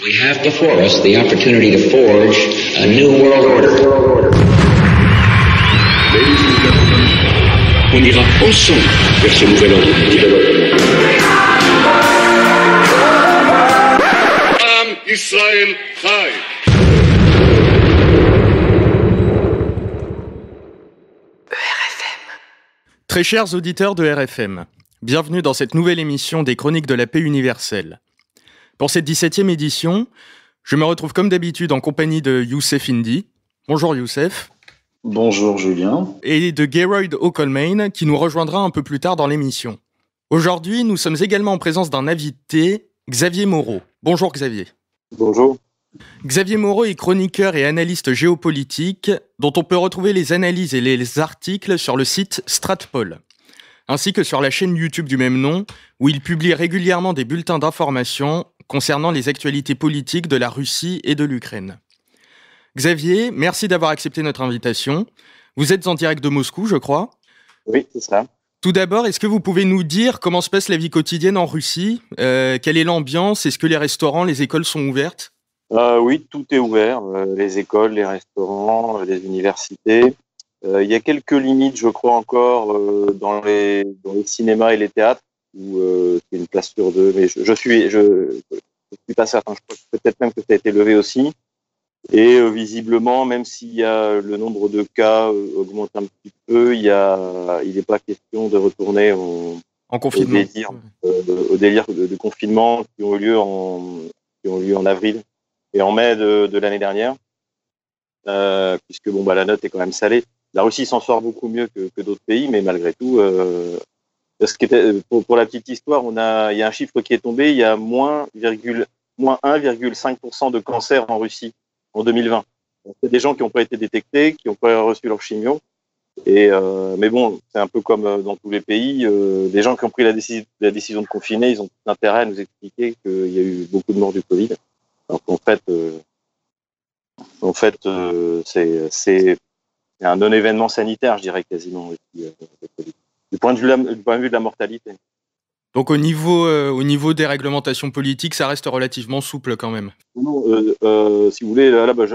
We have before us the opportunity to forge a new world order. Ladies and gentlemen, on ira ensemble vers ce nouvel ordre mondial. Am Israël Chai. Très chers auditeurs de RFM, bienvenue dans cette nouvelle émission des Chroniques de la paix universelle. Pour cette 17e édition, je me retrouve comme d'habitude en compagnie de Youssef Indy. Bonjour Youssef. Bonjour Julien. Et de Geroyd O'Colmain qui nous rejoindra un peu plus tard dans l'émission. Aujourd'hui, nous sommes également en présence d'un invité, Xavier Moreau. Bonjour Xavier. Bonjour. Xavier Moreau est chroniqueur et analyste géopolitique dont on peut retrouver les analyses et les articles sur le site Stratpol, ainsi que sur la chaîne YouTube du même nom où il publie régulièrement des bulletins d'information concernant les actualités politiques de la Russie et de l'Ukraine. Xavier, merci d'avoir accepté notre invitation. Vous êtes en direct de Moscou, je crois. Oui, c'est ça. Tout d'abord, est-ce que vous pouvez nous dire comment se passe la vie quotidienne en Russie ? Quelle est l'ambiance ? Est-ce que les restaurants, les écoles sont ouvertes ? Oui, tout est ouvert. Les écoles, les restaurants, les universités. Il y a quelques limites, je crois, encore dans les cinémas et les théâtres, où c'est une place sur deux. Mais je suis pas certain. Je crois peut-être même que ça a été levé aussi. Et visiblement, même s'il y a le nombre de cas augmente un petit peu, il n'est pas question de retourner en confinement, au délire de confinement qui ont eu lieu en avril et en mai de l'année dernière, puisque la note est quand même salée. La Russie s'en sort beaucoup mieux que d'autres pays, mais malgré tout, pour la petite histoire, il y a un chiffre qui est tombé, il y a moins 1,5% de cancer en Russie en 2020. C'est des gens qui n'ont pas été détectés, qui n'ont pas reçu leur chimio. Mais bon, c'est un peu comme dans tous les pays. Les gens qui ont pris la décision de confiner, ils ont tout intérêt à nous expliquer qu'il y a eu beaucoup de morts du Covid. Alors qu'en fait, c'est un non-événement sanitaire, je dirais quasiment, du point de vue de la mortalité. Donc au niveau des réglementations politiques, ça reste relativement souple quand même. Non, si vous voulez,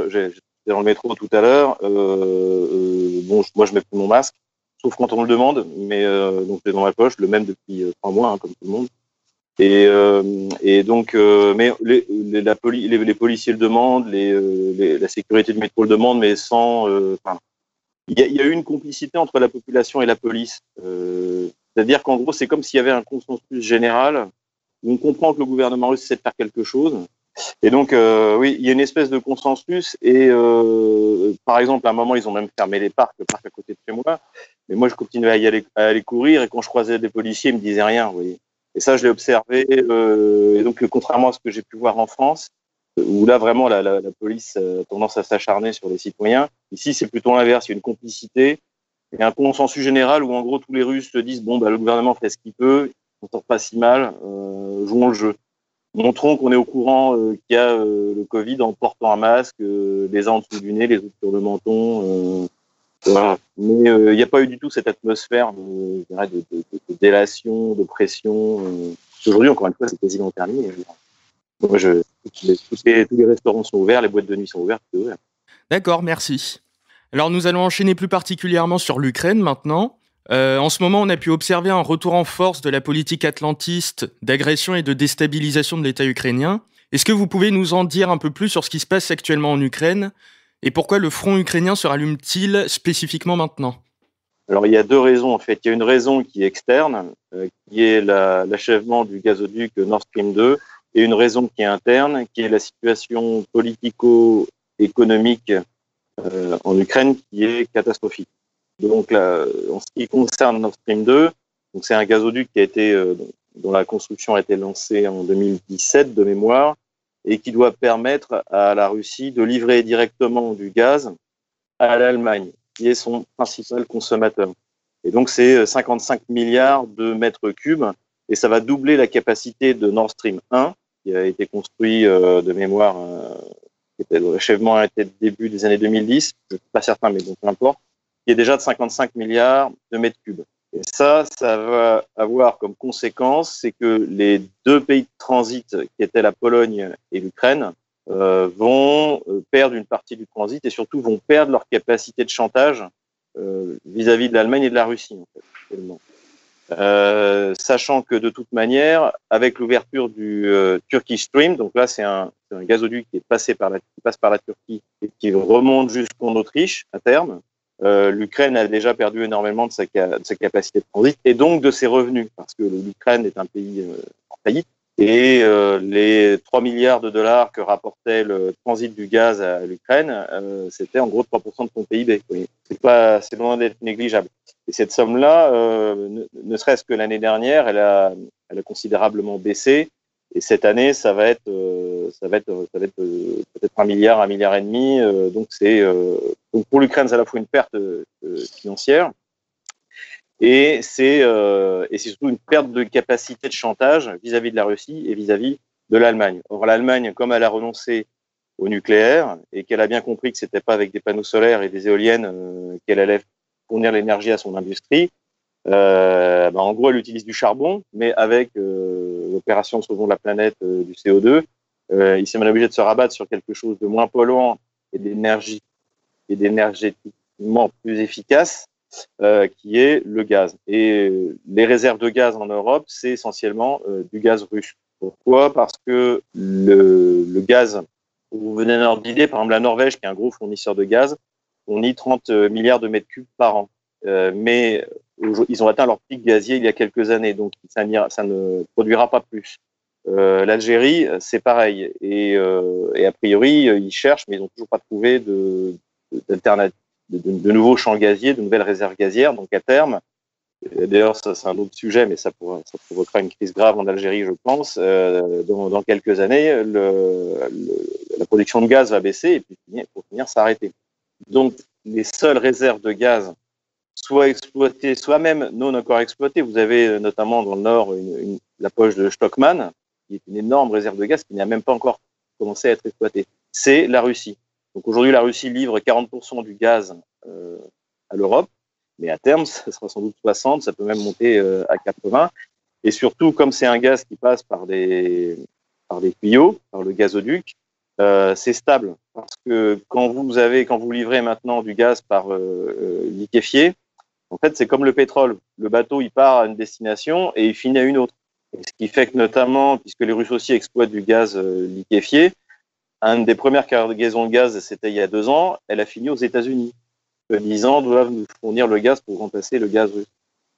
j'étais dans le métro tout à l'heure. Moi je mets plus mon masque, sauf quand on me le demande, mais donc c'est dans ma poche, le même depuis 3 mois, comme tout le monde. Et donc, mais les policiers le demandent, la sécurité du métro le demande, mais sans. Il y a eu une complicité entre la population et la police. C'est-à-dire qu'en gros, c'est comme s'il y avait un consensus général où on comprend que le gouvernement russe essaie de faire quelque chose. Et donc, oui, il y a une espèce de consensus. Et par exemple, à un moment, ils ont même fermé le parc à côté de chez moi. Mais moi, je continuais à aller courir. Et quand je croisais des policiers, ils me disaient rien. Vous voyez. Et ça, je l'ai observé. Et donc, contrairement à ce que j'ai pu voir en France, où là, vraiment, la police a tendance à s'acharner sur les citoyens. Ici, c'est plutôt l'inverse. Il y a une complicité. Il y a un consensus général où, en gros, tous les Russes se disent le gouvernement fait ce qu'il peut, on ne sort pas si mal, jouons le jeu. Montrons qu'on est au courant qu'il y a le Covid en portant un masque, les uns en dessous du nez, les autres sur le menton. Voilà. Mais il n'y a pas eu du tout cette atmosphère de délation, de pression. Aujourd'hui, encore une fois, c'est quasiment terminé. Moi, tous les restaurants sont ouverts, les boîtes de nuit sont ouvertes, tout est ouvert. D'accord, merci. Alors nous allons enchaîner plus particulièrement sur l'Ukraine maintenant. En ce moment, on a pu observer un retour en force de la politique atlantiste d'agression et de déstabilisation de l'État ukrainien. Est-ce que vous pouvez nous en dire un peu plus sur ce qui se passe actuellement en Ukraine et pourquoi le front ukrainien se rallume-t-il spécifiquement maintenant ? Alors il y a 2 raisons en fait. Il y a une raison qui est externe, qui est l'achèvement du gazoduc Nord Stream 2, et une raison qui est interne, qui est la situation politico-économique en Ukraine qui est catastrophique. Donc là, en ce qui concerne Nord Stream 2, donc c'est un gazoduc qui a été dont la construction a été lancée en 2017 de mémoire et qui doit permettre à la Russie de livrer directement du gaz à l'Allemagne, qui est son principal consommateur. Et donc c'est 55 milliards de mètres cubes et ça va doubler la capacité de Nord Stream 1 qui a été construit de mémoire. L'achèvement a été début des années 2010, je ne suis pas certain, mais bon, peu importe, qui est déjà de 55 milliards de mètres cubes. Et ça va avoir comme conséquence, c'est que les deux pays de transit, qui étaient la Pologne et l'Ukraine, vont perdre une partie du transit et surtout vont perdre leur capacité de chantage vis-à-vis de l'Allemagne et de la Russie, en fait, actuellement. Sachant que de toute manière, avec l'ouverture du Turkish Stream, donc là c'est un gazoduc qui passe par la Turquie et qui remonte jusqu'en Autriche à terme, l'Ukraine a déjà perdu énormément de sa capacité de transit et donc de ses revenus, parce que l'Ukraine est un pays en faillite et les 3 milliards de dollars que rapportait le transit du gaz à l'Ukraine, c'était en gros 3% de son PIB. Oui. C'est loin d'être négligeable. Et cette somme-là, ne serait-ce que l'année dernière, elle a considérablement baissé. Et cette année, ça va être peut-être 1 milliard, 1,5 milliard. Donc donc pour l'Ukraine, c'est à la fois une perte financière et c'est surtout une perte de capacité de chantage vis-à-vis de la Russie et vis-à-vis de l'Allemagne. Or, l'Allemagne, comme elle a renoncé au nucléaire et qu'elle a bien compris que c'était pas avec des panneaux solaires et des éoliennes qu'elle allait fournir l'énergie à son industrie, en gros, elle utilise du charbon, mais avec l'opération Sauvons la planète du CO2, il s'est mal obligé de se rabattre sur quelque chose de moins polluant et d'énergétiquement plus efficace, qui est le gaz. Et les réserves de gaz en Europe, c'est essentiellement du gaz russe. Pourquoi ? Parce que le gaz, pour vous donner un ordre d'idée, par exemple la Norvège, qui est un gros fournisseur de gaz, fournit 30 milliards de mètres cubes par an. Mais ils ont atteint leur pic gazier il y a quelques années, donc ça ne produira pas plus. L'Algérie, c'est pareil. Et a priori, ils cherchent, mais ils n'ont toujours pas trouvé de nouveaux champs gaziers, de nouvelles réserves gazières. Donc à terme, d'ailleurs, ça c'est un autre sujet, mais ça provoquera une crise grave en Algérie, je pense. Dans quelques années, la production de gaz va baisser et puis pour finir s'arrêter. Donc les seules réserves de gaz, soit exploitées, soit même non encore exploitées. Vous avez notamment dans le nord la poche de Stockmann, qui est une énorme réserve de gaz qui n'a même pas encore commencé à être exploitée. C'est la Russie. Donc aujourd'hui, la Russie livre 40% du gaz à l'Europe, mais à terme, ça sera sans doute 60%, ça peut même monter à 80%. Et surtout, comme c'est un gaz qui passe par des tuyaux, par le gazoduc, c'est stable. Parce que quand vous livrez maintenant du gaz par liquéfié, en fait, c'est comme le pétrole. Le bateau, il part à une destination et il finit à une autre. Et ce qui fait que notamment, puisque les Russes aussi exploitent du gaz liquéfié, une des premières cargaisons de gaz, c'était il y a 2 ans, elle a fini aux États-Unis. 10 ans doivent nous fournir le gaz pour remplacer le gaz russe.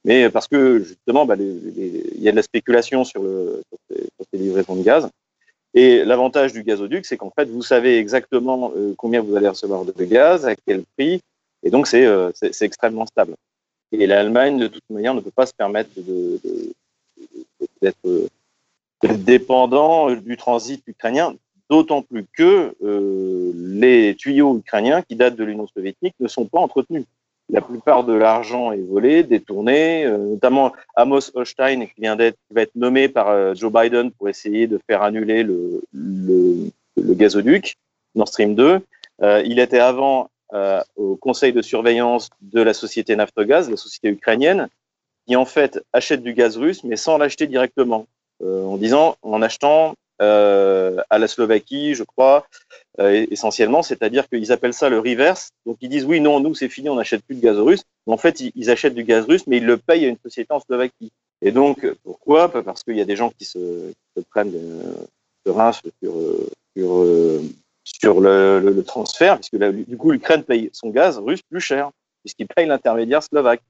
Mais parce que justement, il y a de la spéculation sur ces livraisons de gaz. Et l'avantage du gazoduc, c'est qu'en fait, vous savez exactement combien vous allez recevoir de gaz, à quel prix, et donc c'est extrêmement stable. Et l'Allemagne, de toute manière, ne peut pas se permettre d'être dépendant du transit ukrainien, d'autant plus que les tuyaux ukrainiens qui datent de l'Union soviétique ne sont pas entretenus. La plupart de l'argent est volé, détourné, notamment Amos Hochstein, qui va être nommé par Joe Biden pour essayer de faire annuler le gazoduc Nord Stream 2. Il était avant au conseil de surveillance de la société Naftogaz, la société ukrainienne, qui en fait achète du gaz russe, mais sans l'acheter directement, en achetant à la Slovaquie, je crois, essentiellement, c'est-à-dire qu'ils appellent ça le reverse. Donc ils disent oui, non, nous c'est fini, on n'achète plus de gaz russe. Mais en fait, ils achètent du gaz russe, mais ils le payent à une société en Slovaquie. Et donc pourquoi ? Parce qu'il y a des gens qui se prennent de reins sur le transfert, puisque là, du coup l'Ukraine paye son gaz russe plus cher, puisqu'il paye l'intermédiaire slovaque.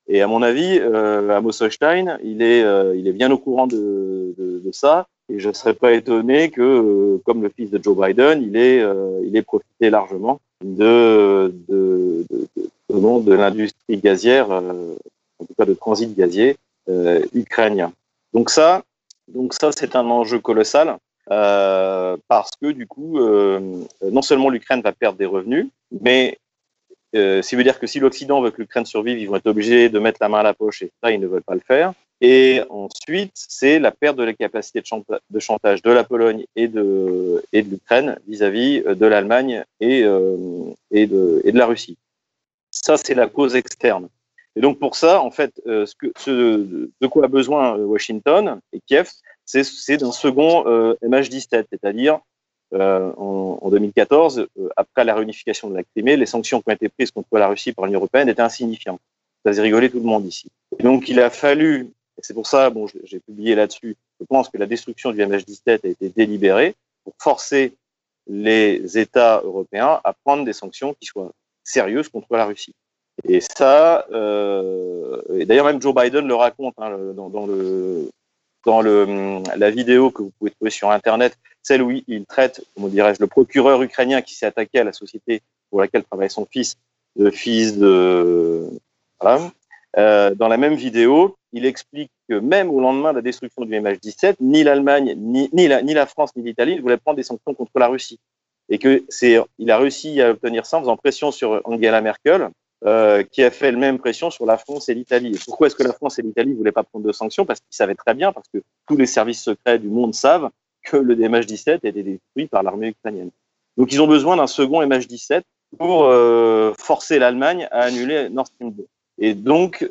Et à mon avis, Amos Hochstein, il est bien au courant de ça. Et je ne serais pas étonné que, comme le fils de Joe Biden, il ait profité largement de l'industrie gazière, en tout cas de transit gazier ukrainien. Donc ça, c'est un enjeu colossal parce que du coup, non seulement l'Ukraine va perdre des revenus, mais ça veut dire que si l'Occident veut que l'Ukraine survive, ils vont être obligés de mettre la main à la poche et ça, ils ne veulent pas le faire. Et ensuite, c'est la perte de la capacité de chantage de la Pologne et de l'Ukraine vis-à-vis de l'Allemagne et de la Russie. Ça, c'est la cause externe. Et donc pour ça, en fait, de quoi a besoin Washington et Kiev, c'est d'un second MH17, c'est-à-dire en 2014, après la réunification de la Crimée, les sanctions qui ont été prises contre la Russie par l'Union européenne étaient insignifiantes. Ça faisait rigoler tout le monde ici. Et donc il a fallu, et c'est pour ça, bon, j'ai publié là-dessus, je pense que la destruction du MH17 a été délibérée pour forcer les États européens à prendre des sanctions qui soient sérieuses contre la Russie. Et ça, et d'ailleurs même Joe Biden le raconte hein, dans la vidéo que vous pouvez trouver sur Internet, celle où il traite, comment dirais-je, le procureur ukrainien qui s'est attaqué à la société pour laquelle travaille son fils, le fils de... Voilà. Dans la même vidéo, il explique que même au lendemain de la destruction du MH17, ni l'Allemagne, ni la France, ni l'Italie ne voulaient prendre des sanctions contre la Russie. Et il a réussi à obtenir ça en faisant pression sur Angela Merkel, qui a fait la même pression sur la France et l'Italie. Et pourquoi est-ce que la France et l'Italie ne voulaient pas prendre de sanctions? Parce qu'ils savaient très bien, parce que tous les services secrets du monde savent que le MH17 a été détruit par l'armée ukrainienne. Donc ils ont besoin d'un second MH17 pour forcer l'Allemagne à annuler Nord Stream 2. Et donc,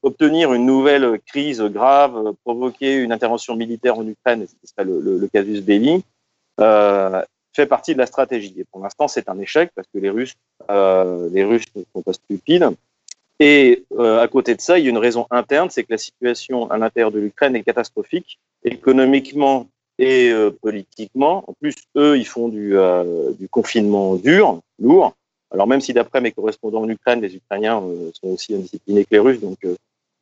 obtenir une nouvelle crise grave, provoquer une intervention militaire en Ukraine, ce serait le casus belli, fait partie de la stratégie. Et pour l'instant, c'est un échec parce que les Russes ne sont pas stupides. Et à côté de ça, il y a une raison interne, c'est que la situation à l'intérieur de l'Ukraine est catastrophique, économiquement et politiquement. En plus, eux, ils font du confinement dur, lourd. Alors même si d'après mes correspondants en Ukraine, les Ukrainiens sont aussi indisciplinés que les Russes, donc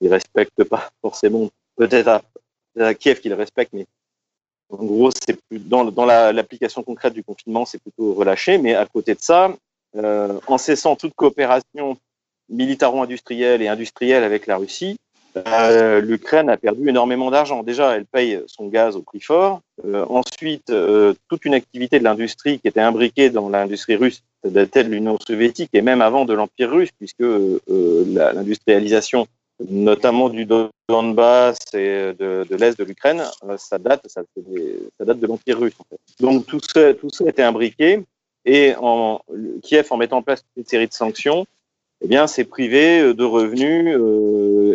ils respectent pas forcément, peut-être à Kiev qu'ils respectent, mais en gros, c'est plus dans l'application concrète du confinement, c'est plutôt relâché. Mais à côté de ça, en cessant toute coopération militaro-industrielle et industrielle avec la Russie, l'Ukraine a perdu énormément d'argent. Déjà, elle paye son gaz au prix fort. Ensuite, toute une activité de l'industrie qui était imbriquée dans l'industrie russe datait de l'Union soviétique et même avant de l'Empire russe, puisque l'industrialisation, notamment du Donbass et de l'Est de l'Ukraine, ça date de l'Empire russe. En fait. Donc tout ça était imbriqué et Kiev, en mettant en place une série de sanctions, eh bien, c'est privé de revenus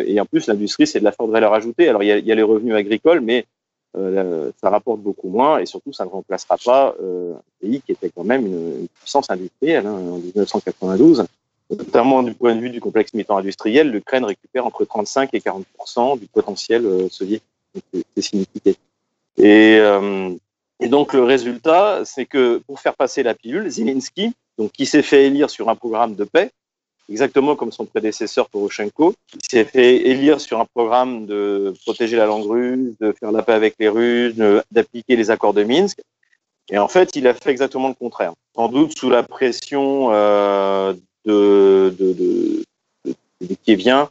et en plus l'industrie c'est de la forte valeur ajoutée. Alors il y a les revenus agricoles, mais ça rapporte beaucoup moins et surtout ça ne remplacera pas un pays qui était quand même une puissance industrielle en 1992. Notamment du point de vue du complexe militant-industriel, l'Ukraine récupère entre 35 et 40% du potentiel soviétique. C'est significatif. Et donc le résultat, c'est que pour faire passer la pilule, Zelensky, donc qui s'est fait élire sur un programme de paix, exactement comme son prédécesseur Poroshenko, il s'est fait élire sur un programme de protéger la langue russe, de faire la paix avec les Russes, d'appliquer les accords de Minsk. Et en fait, il a fait exactement le contraire. Sans doute sous la pression qui vient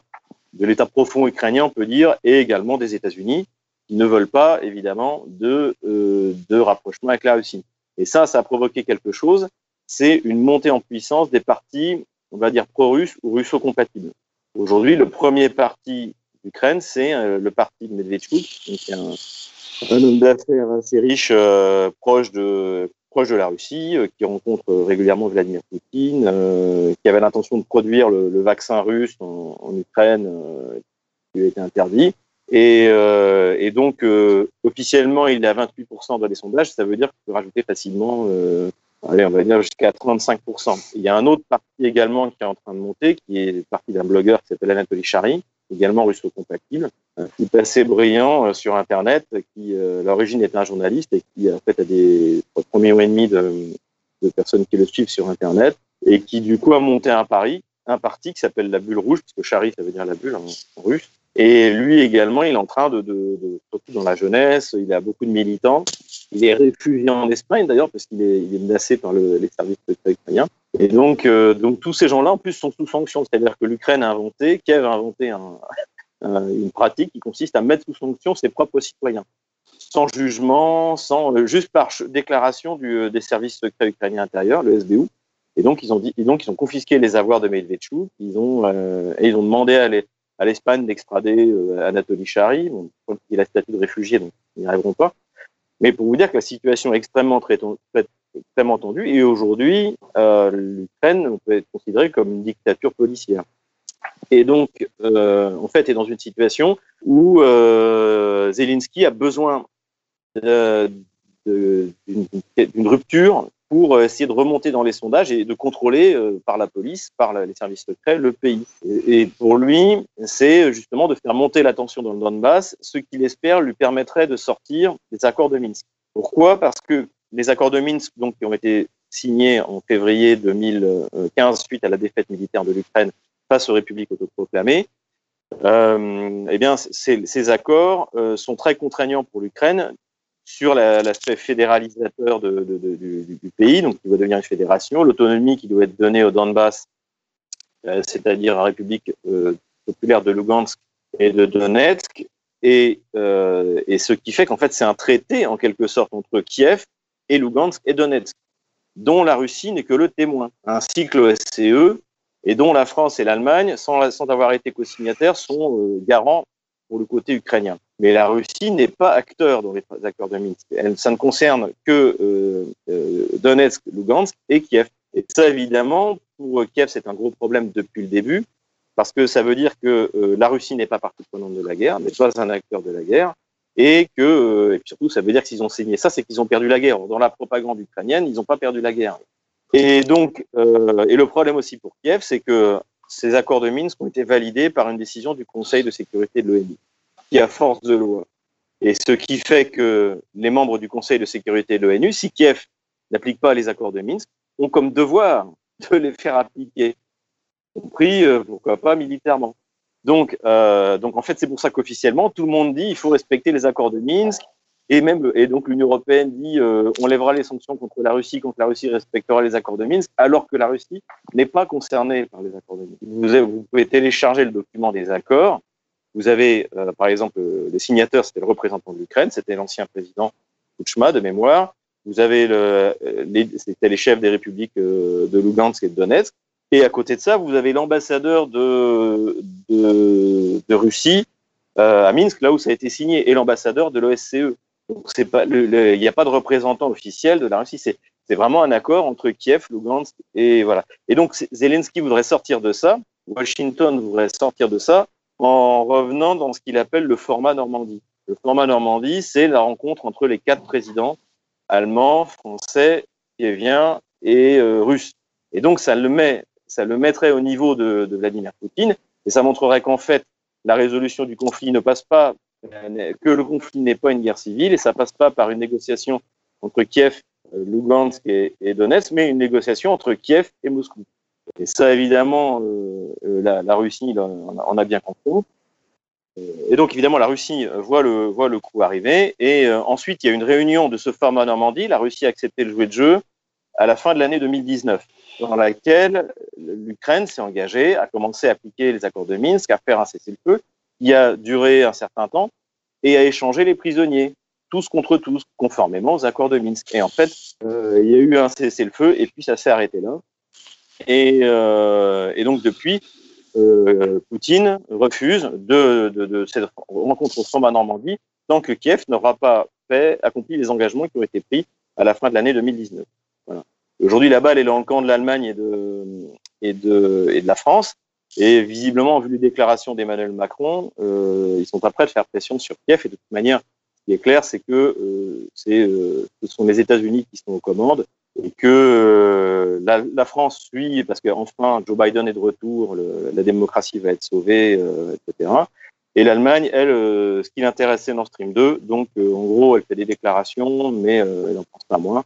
de l'État profond ukrainien, on peut dire, et également des États-Unis, qui ne veulent pas, évidemment, de rapprochement avec la Russie. Et ça a provoqué quelque chose, c'est une montée en puissance des partis, on va dire, pro-russes ou russo-compatibles. Aujourd'hui, le premier parti d'Ukraine, c'est le parti de Medvedchuk, qui est un homme d'affaires assez riche, proche de la Russie, qui rencontre régulièrement Vladimir Poutine, qui avait l'intention de produire le vaccin russe en Ukraine, qui lui a été interdit. Et donc, officiellement, il est à 28% dans les sondages. Ça veut dire qu'il peut rajouter facilement, on va dire jusqu'à 35%. Il y a un autre parti également qui est en train de monter, qui est le parti d'un blogueur qui s'appelle Anatoly Chary, également russo-compatible, qui est assez brillant sur Internet, qui à l'origine est un journaliste et qui en fait a des 1,5 million de personnes qui le suivent sur Internet et qui du coup a monté un parti qui s'appelle la Bulle Rouge, puisque Chary ça veut dire la bulle en russe. Et lui également, il est en train surtout dans la jeunesse, il a beaucoup de militants. Il est réfugié en Espagne d'ailleurs parce qu'il est menacé par les services secrets ukrainiens. Et donc tous ces gens-là en plus sont sous sanction, c'est-à-dire que Kiev a inventé une pratique qui consiste à mettre sous sanction ses propres citoyens, sans jugement, juste par déclaration des services secrets ukrainiens intérieurs, le SBU. Et donc ils ont confisqué les avoirs de Medvedchuk. Ils ont demandé à l'Espagne d'extrader Anatoly Chary. Bon, il a le statut de réfugié, donc ils n'y arriveront pas. Mais pour vous dire que la situation est extrêmement tendue, et aujourd'hui, l'Ukraine peut être considérée comme une dictature policière. Et donc, en fait, est dans une situation où Zelensky a besoin d'une rupture pour essayer de remonter dans les sondages et de contrôler par la police, par les services secrets, le pays. Et pour lui, c'est justement de faire monter la tension dans le Donbass, ce qu'il espère lui permettrait de sortir des accords de Minsk. Pourquoi ? Parce que les accords de Minsk, donc, qui ont été signés en février 2015 suite à la défaite militaire de l'Ukraine face aux républiques autoproclamées, eh bien, ces accords sont très contraignants pour l'Ukraine sur l'aspect fédéralisateur du pays, donc qui doit devenir une fédération, l'autonomie qui doit être donnée au Donbass, c'est-à-dire la République populaire de Lugansk et de Donetsk, et ce qui fait qu'en fait c'est un traité en quelque sorte entre Kiev et Lugansk et Donetsk, dont la Russie n'est que le témoin, ainsi que l'OSCE, et dont la France et l'Allemagne, sans avoir été co-signataires, sont garants pour le côté ukrainien. Mais la Russie n'est pas acteur dans les accords de Minsk. Ça ne concerne que Donetsk, Lugansk et Kiev. Et ça, évidemment, pour Kiev, c'est un gros problème depuis le début, parce que ça veut dire que la Russie n'est pas partie prenante de la guerre, n'est pas un acteur de la guerre, et puis surtout, ça veut dire que s'ils ont signé ça, c'est qu'ils ont perdu la guerre. Dans la propagande ukrainienne, ils n'ont pas perdu la guerre. Et donc, et le problème aussi pour Kiev, c'est que ces accords de Minsk ont été validés par une décision du Conseil de sécurité de l'ONU, qui a force de loi. Et ce qui fait que les membres du Conseil de sécurité de l'ONU, si Kiev n'applique pas les accords de Minsk, ont comme devoir de les faire appliquer, y compris, pourquoi pas, militairement. Donc en fait, c'est pour ça qu'officiellement, tout le monde dit il faut respecter les accords de Minsk, et donc l'Union européenne dit on lèvera les sanctions contre la Russie quand la Russie respectera les accords de Minsk, alors que la Russie n'est pas concernée par les accords de Minsk. Vous pouvez télécharger le document des accords. Vous avez, par exemple, les signataires, c'était le représentant de l'Ukraine, c'était l'ancien président Kuchma, de mémoire. Vous avez c'était les chefs des républiques de Lugansk et de Donetsk. Et à côté de ça, vous avez l'ambassadeur de Russie à Minsk, là où ça a été signé, et l'ambassadeur de l'OSCE. Donc il n'y a pas de représentant officiel de la Russie. C'est vraiment un accord entre Kiev, Lugansk et voilà. Et donc Zelensky voudrait sortir de ça. Washington voudrait sortir de ça en revenant dans ce qu'il appelle le format Normandie. Le format Normandie, c'est la rencontre entre les 4 présidents allemands, français, kieviens et russes. Et donc ça le mettrait au niveau de Vladimir Poutine, et ça montrerait qu'en fait la résolution du conflit ne passe pas, que le conflit n'est pas une guerre civile, et ça passe pas par une négociation entre Kiev, Lugansk et Donetsk, mais une négociation entre Kiev et Moscou. Et ça, évidemment, la Russie en a bien compris. Et donc, évidemment, la Russie voit le coup arriver. Et ensuite, il y a une réunion de ce format Normandie. La Russie a accepté de jouer le jeu à la fin de l'année 2019, dans laquelle l'Ukraine s'est engagée à commencer à appliquer les accords de Minsk, à faire un cessez-le-feu qui a duré un certain temps, et à échanger les prisonniers, tous contre tous, conformément aux accords de Minsk. Et en fait, il y a eu un cessez-le-feu, et puis ça s'est arrêté là. Et donc depuis, Poutine refuse de cette rencontre au format Normandie tant que Kiev n'aura pas accompli les engagements qui ont été pris à la fin de l'année 2019. Voilà. Aujourd'hui, la balle est dans le camp de l'Allemagne et de la France. Et visiblement, vu les déclarations d'Emmanuel Macron, ils sont pas prêts de faire pression sur Kiev. Et de toute manière, ce qui est clair, c'est que ce sont les États-Unis qui sont aux commandes, et que la France suit, parce qu'enfin Joe Biden est de retour, la démocratie va être sauvée, etc. Et l'Allemagne, elle, ce qui l'intéresse, c'est Nord Stream 2. Donc, en gros, elle fait des déclarations, mais elle n'en pense pas moins.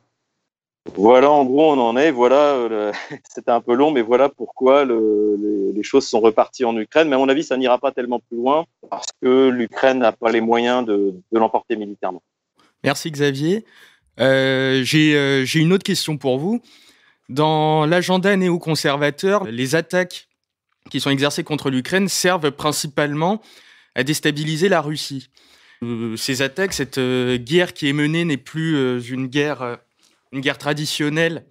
Voilà, en gros, on en est. Voilà, c'était un peu long, mais voilà pourquoi les choses sont reparties en Ukraine. Mais à mon avis, ça n'ira pas tellement plus loin, parce que l'Ukraine n'a pas les moyens de l'emporter militairement. Merci Xavier. J'ai une autre question pour vous. Dans l'agenda néoconservateur, les attaques qui sont exercées contre l'Ukraine servent principalement à déstabiliser la Russie. Ces attaques, cette guerre qui est menée n'est plus une guerre traditionnelle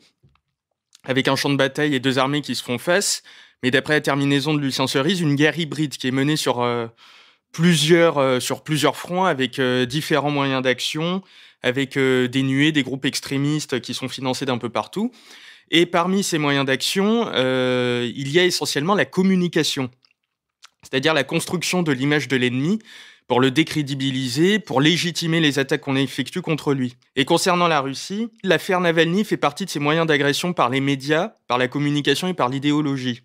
avec un champ de bataille et 2 armées qui se font face, mais d'après la terminaison de Lucien Cerise, une guerre hybride qui est menée sur plusieurs fronts avec différents moyens d'action, avec des nuées, des groupes extrémistes qui sont financés d'un peu partout. Et parmi ces moyens d'action, il y a essentiellement la communication. c'est-à-dire la construction de l'image de l'ennemi pour le décrédibiliser, pour légitimer les attaques qu'on effectue contre lui. Et concernant la Russie, l'affaire Navalny fait partie de ces moyens d'agression par les médias, par la communication et par l'idéologie.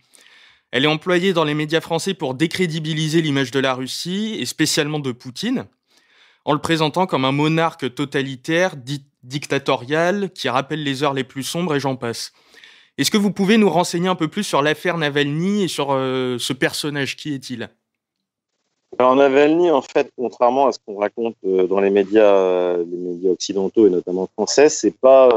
Elle est employée dans les médias français pour décrédibiliser l'image de la Russie, et spécialement de Poutine, en le présentant comme un monarque totalitaire, dictatorial, qui rappelle les heures les plus sombres et j'en passe. Est-ce que vous pouvez nous renseigner un peu plus sur l'affaire Navalny et sur ce personnage? Qui est-il? Alors Navalny, en fait, contrairement à ce qu'on raconte dans les médias occidentaux et notamment français, c'est pas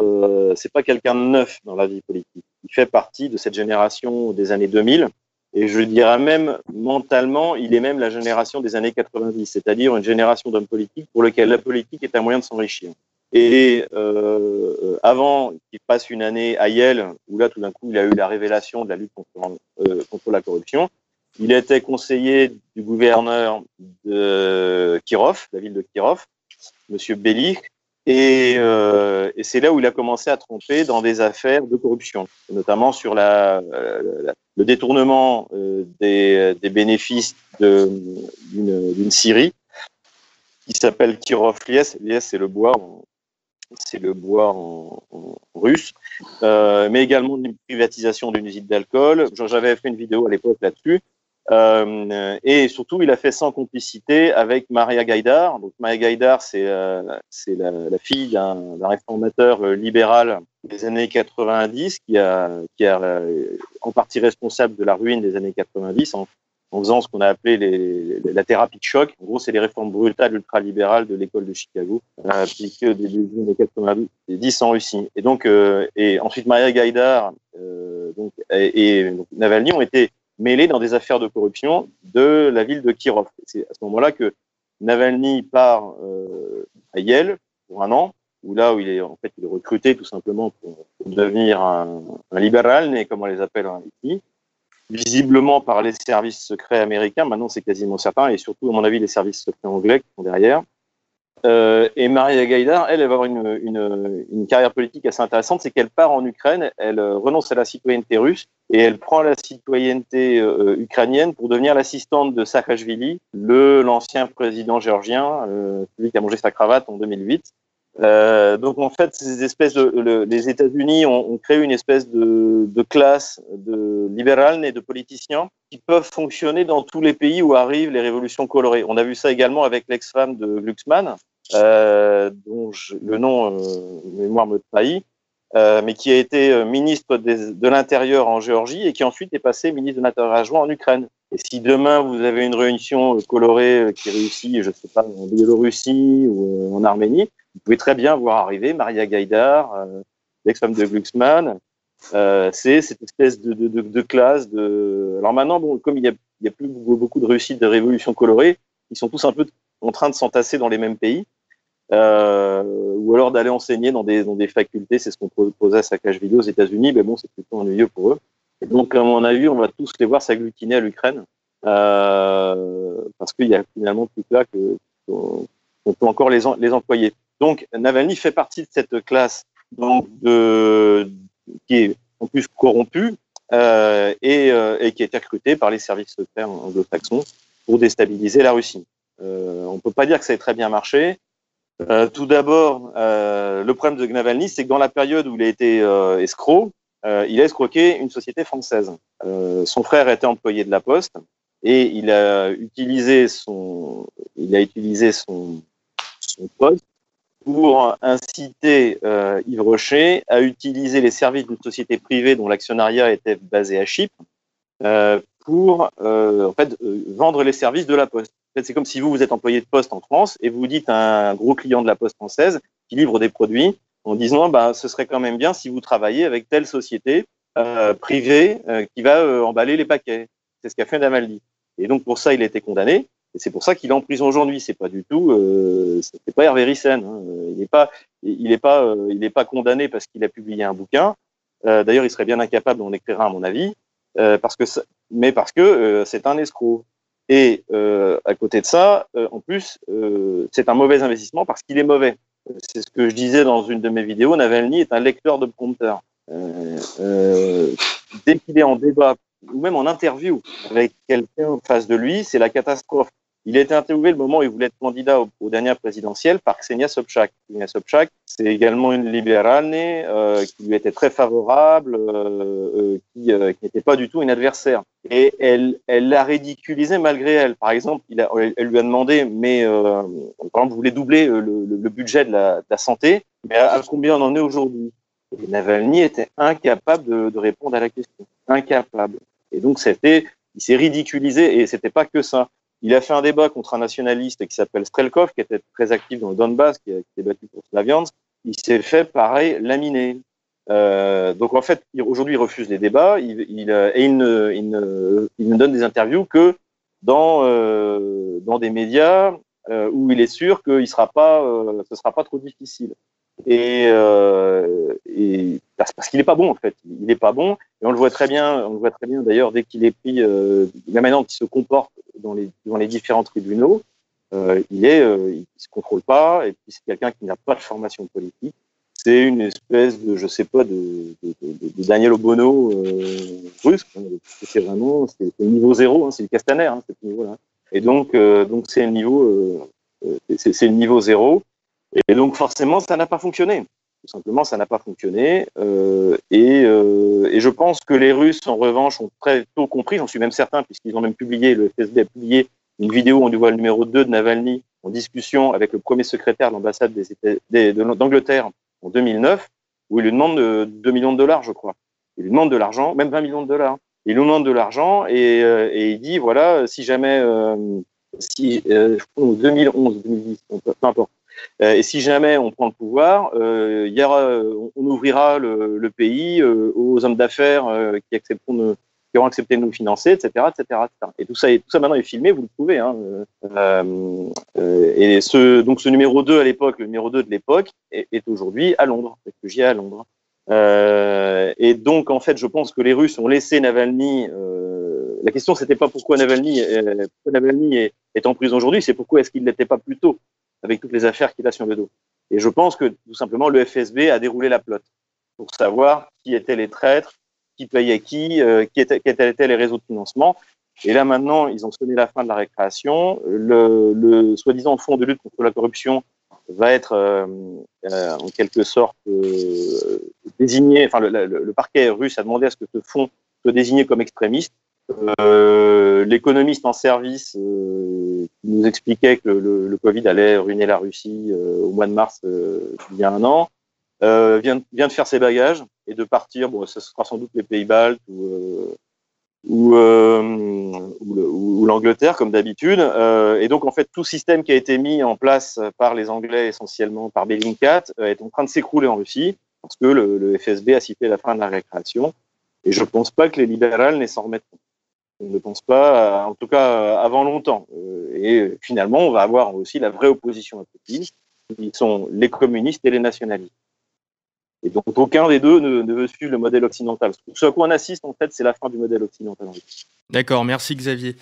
quelqu'un de neuf dans la vie politique. Il fait partie de cette génération des années 2000, et je dirais même mentalement, il est même la génération des années 90, c'est-à-dire une génération d'hommes politiques pour lequel la politique est un moyen de s'enrichir. Et avant qu'il passe une année à Yale, où là tout d'un coup il a eu la révélation de la lutte contre la corruption, il était conseiller du gouverneur de Kirov, la ville de Kirov, Monsieur Belich, et c'est là où il a commencé à tromper dans des affaires de corruption, notamment sur le détournement des bénéfices d'une scierie qui s'appelle Kirov-Lies. Lies, c'est le bois en russe, mais également une privatisation d'une usine d'alcool. J'avais fait une vidéo à l'époque là-dessus. Et surtout, il a fait sans complicité avec Maria Gaïdar. Donc, Maria Gaïdar, c'est la fille d'un réformateur libéral des années 90 qui a en partie responsable de la ruine des années 90 en faisant ce qu'on a appelé la thérapie de choc. En gros, c'est les réformes brutales ultralibérales de l'école de Chicago, appliquées au début des années 90 en Russie. Et donc, et ensuite, Maria Gaïdar donc Navalny ont été mêlés dans des affaires de corruption de la ville de Kirov. C'est à ce moment-là que Navalny part à Yale pour un an, où il est recruté tout simplement pour devenir un libéral, né comme on les appelle ici, visiblement par les services secrets américains. Maintenant, c'est quasiment certain, et surtout, à mon avis, les services secrets anglais qui sont derrière. Et Maria Gaïdar, elle va avoir une carrière politique assez intéressante, c'est qu'elle part en Ukraine, elle renonce à la citoyenneté russe et elle prend la citoyenneté ukrainienne pour devenir l'assistante de Saakashvili, l'ancien président géorgien, celui qui a mangé sa cravate en 2008. Donc en fait, les États-Unis ont créé une espèce de classe de libérales et de politiciens qui peuvent fonctionner dans tous les pays où arrivent les révolutions colorées. On a vu ça également avec l'ex-femme de Glucksmann, dont le nom mémoire me trahit, mais qui a été ministre de l'Intérieur en Géorgie et qui ensuite est passé ministre de l'Intérieur adjoint en Ukraine. Et si demain vous avez une réunion colorée qui réussit, je ne sais pas, en Biélorussie ou en Arménie, vous pouvez très bien voir arriver Maria Gaïdar, l'ex-femme de Glucksmann. C'est cette espèce de classe. Alors maintenant, bon, comme il y a plus beaucoup de réussites de révolutions colorées, ils sont tous un peu en train de s'entasser dans les mêmes pays, ou alors d'aller enseigner dans des facultés. C'est ce qu'on proposait à Saakashvili aux États-Unis, mais bon, c'est plutôt ennuyeux pour eux. Et donc, à mon avis, on va tous les voir s'agglutiner à l'Ukraine, parce qu'il y a finalement plus là qu'on peut encore les employer. Donc, Navalny fait partie de cette classe donc, qui est en plus corrompue et qui est recrutée par les services secrets anglo-saxons pour déstabiliser la Russie. On ne peut pas dire que ça ait très bien marché. Tout d'abord, le problème de Navalny, c'est que dans la période où il a été escroc, il a escroqué une société française. Son frère était employé de la Poste et il a utilisé son poste pour inciter Yves Rocher à utiliser les services d'une société privée dont l'actionnariat était basé à Chypre pour vendre les services de la Poste. En fait, c'est comme si vous êtes employé de Poste en France et vous dites à un gros client de la Poste française qui livre des produits en disant ce serait quand même bien si vous travaillez avec telle société privée qui va emballer les paquets. C'est ce qu'a fait Navalny. Et donc pour ça, il a été condamné. Et c'est pour ça qu'il est en prison aujourd'hui. C'est pas du tout, c'est pas Hervé Ryssen. Hein. Il est pas condamné parce qu'il a publié un bouquin. D'ailleurs, il serait bien incapable d'en écrire un, à mon avis, parce que c'est un escroc. Et à côté de ça, en plus, c'est un mauvais investissement parce qu'il est mauvais. C'est ce que je disais dans une de mes vidéos. Navalny est un lecteur de prompteurs. Dès qu'il est en débat ou même en interview avec quelqu'un en face de lui, c'est la catastrophe. Il a été interviewé le moment où il voulait être candidat aux dernières présidentielles par Ksenia Sobchak. Ksenia Sobchak, c'est également une libérale qui lui était très favorable, qui n'était pas du tout une adversaire. Et elle l'a ridiculisé malgré elle. Par exemple, elle lui a demandé, mais par exemple, vous voulez doubler le budget de la santé, mais à combien on en est aujourd'hui? Et Navalny était incapable de répondre à la question. Incapable. Et donc, il s'est ridiculisé, et c'était pas que ça. Il a fait un débat contre un nationaliste qui s'appelle Strelkov, qui était très actif dans le Donbass, qui s'est battu pour Slaviansk. Il s'est fait, pareil, laminer. Donc, en fait, aujourd'hui, il refuse les débats, et il ne donne des interviews que dans des médias où il est sûr que ce sera pas trop difficile. Et parce qu'il est pas bon, en fait. Il est pas bon, et on le voit très bien d'ailleurs, dès qu'il est pris, la manière dont il se comporte dans les différents tribunaux, il se contrôle pas, et puis c'est quelqu'un qui n'a pas de formation politique. C'est une espèce de, je sais pas, de Daniel Obono russe. C'est vraiment, c'est le niveau zéro, hein, c'est le Castaner, hein, ce niveau-là. Et donc c'est le niveau, c'est le niveau zéro. Et donc forcément, ça n'a pas fonctionné. Tout simplement, ça n'a pas fonctionné. Et je pense que les Russes, en revanche, ont très tôt compris, j'en suis même certain, puisqu'ils ont même publié, le FSB a publié une vidéo où on voit le numéro 2 de Navalny en discussion avec le premier secrétaire de l'ambassade d'Angleterre en 2009, où il lui demande 2 millions de dollars, je crois. Il lui demande de l'argent, même 20 millions de dollars. Il lui demande de l'argent et il dit, voilà, si jamais, 2011, 2010, peu importe, et si jamais on prend le pouvoir, on ouvrira le pays aux hommes d'affaires qui auront accepté de nous financer, etc., etc., etc. Et tout ça maintenant est filmé, vous le trouvez. Hein. Donc ce numéro 2 à l'époque, le numéro 2 de l'époque, est aujourd'hui à Londres, réfugié à Londres. Et donc en fait, je pense que les Russes ont laissé Navalny. La question, c'était pas pourquoi Navalny est en prison aujourd'hui, c'est pourquoi est-ce qu'il n'était pas plus tôt, avec toutes les affaires qu'il a sur le dos. Et je pense que, tout simplement, le FSB a déroulé la pelote pour savoir qui étaient les traîtres, qui payait qui étaient les réseaux de financement. Et là, maintenant, ils ont sonné la fin de la récréation. Le soi-disant fonds de lutte contre la corruption va être, en quelque sorte, désigné. Enfin, le parquet russe a demandé à ce que ce fonds soit désigné comme extrémiste. L'économiste en service qui nous expliquait que le Covid allait ruiner la Russie au mois de mars il y a un an, vient de faire ses bagages et de partir. Bon, ce sera sans doute les Pays-Baltes ou l'Angleterre comme d'habitude. Et donc en fait tout système qui a été mis en place par les Anglais, essentiellement par Bellingcat, est en train de s'écrouler en Russie parce que le FSB a cité la fin de la récréation. Et je ne pense pas que les libérales ne s'en remettront. Je ne pense pas, en tout cas avant longtemps. Et finalement, on va avoir aussi la vraie opposition à Poutine, qui sont les communistes et les nationalistes. Et donc aucun des deux ne veut suivre le modèle occidental. Ce à quoi on assiste, en fait, c'est la fin du modèle occidental. D'accord, merci Xavier.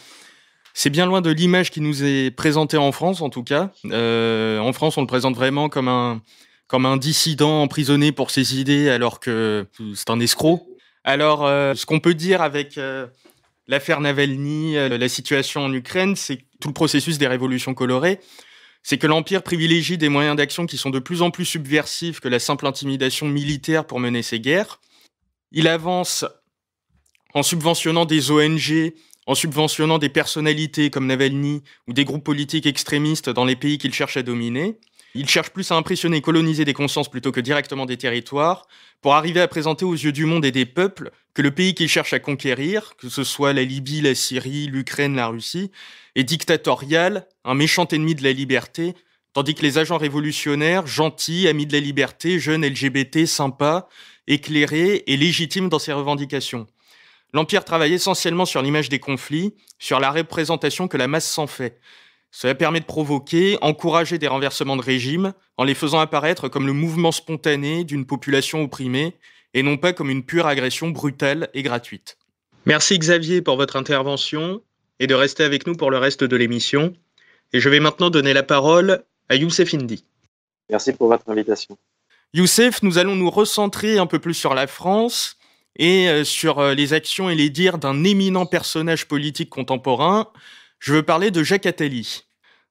C'est bien loin de l'image qui nous est présentée en France, en tout cas. En France, on le présente vraiment comme un dissident emprisonné pour ses idées, alors que c'est un escroc. Alors, ce qu'on peut dire avec l'affaire Navalny, la situation en Ukraine, c'est tout le processus des révolutions colorées. C'est que l'Empire privilégie des moyens d'action qui sont de plus en plus subversifs que la simple intimidation militaire pour mener ses guerres. Il avance en subventionnant des ONG, en subventionnant des personnalités comme Navalny ou des groupes politiques extrémistes dans les pays qu'il cherche à dominer. Il cherche plus à impressionner et coloniser des consciences plutôt que directement des territoires, pour arriver à présenter aux yeux du monde et des peuples que le pays qu'il cherche à conquérir, que ce soit la Libye, la Syrie, l'Ukraine, la Russie, est dictatorial, un méchant ennemi de la liberté, tandis que les agents révolutionnaires, gentils, amis de la liberté, jeunes LGBT, sympas, éclairés et légitimes dans ses revendications. L'Empire travaille essentiellement sur l'image des conflits, sur la représentation que la masse s'en fait. Cela permet de provoquer, encourager des renversements de régime en les faisant apparaître comme le mouvement spontané d'une population opprimée et non pas comme une pure agression brutale et gratuite. Merci Xavier pour votre intervention et de rester avec nous pour le reste de l'émission. Et je vais maintenant donner la parole à Youssef Indy. Merci pour votre invitation. Youssef, nous allons nous recentrer un peu plus sur la France et sur les actions et les dires d'un éminent personnage politique contemporain. Je veux parler de Jacques Attali.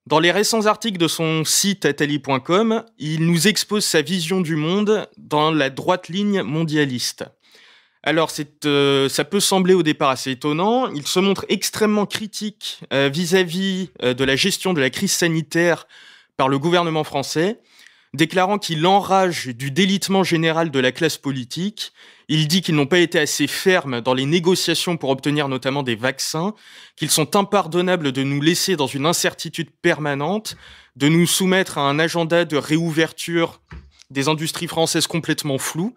Dans les récents articles de son site attali.com, il nous expose sa vision du monde dans la droite ligne mondialiste. Alors, ça peut sembler au départ assez étonnant. Il se montre extrêmement critique vis-à-vis de la gestion de la crise sanitaire par le gouvernement français, déclarant qu'il enrage du délitement général de la classe politique. Il dit qu'ils n'ont pas été assez fermes dans les négociations pour obtenir notamment des vaccins, qu'ils sont impardonnables de nous laisser dans une incertitude permanente, de nous soumettre à un agenda de réouverture des industries françaises complètement flou.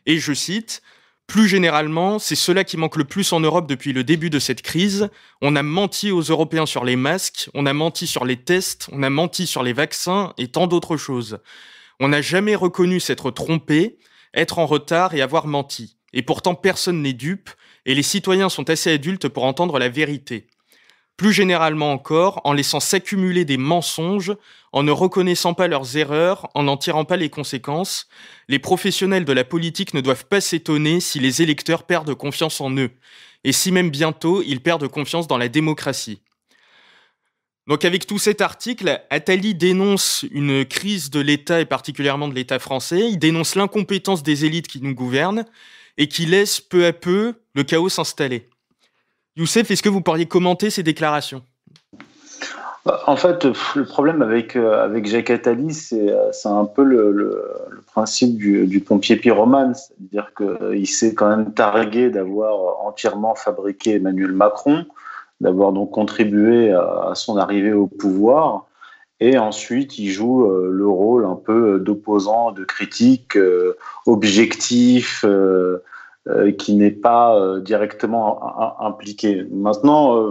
Et je cite: plus généralement, c'est cela qui manque le plus en Europe depuis le début de cette crise. On a menti aux Européens sur les masques, on a menti sur les tests, on a menti sur les vaccins et tant d'autres choses. On n'a jamais reconnu s'être trompé, être en retard et avoir menti. Et pourtant, personne n'est dupe et les citoyens sont assez adultes pour entendre la vérité. Plus généralement encore, en laissant s'accumuler des mensonges, en ne reconnaissant pas leurs erreurs, en n'en tirant pas les conséquences, les professionnels de la politique ne doivent pas s'étonner si les électeurs perdent confiance en eux, et si même bientôt ils perdent confiance dans la démocratie. Donc avec tout cet article, Attali dénonce une crise de l'État et particulièrement de l'État français, il dénonce l'incompétence des élites qui nous gouvernent et qui laissent peu à peu le chaos s'installer. Youssef, est-ce que vous pourriez commenter ces déclarations ? En fait, le problème avec Jacques Attali, c'est un peu le principe du pompier pyromane, c'est-à-dire qu'il s'est quand même targué d'avoir entièrement fabriqué Emmanuel Macron, d'avoir donc contribué à son arrivée au pouvoir, et ensuite il joue le rôle un peu d'opposant, de critique, objectif, qui n'est pas directement impliqué. Maintenant,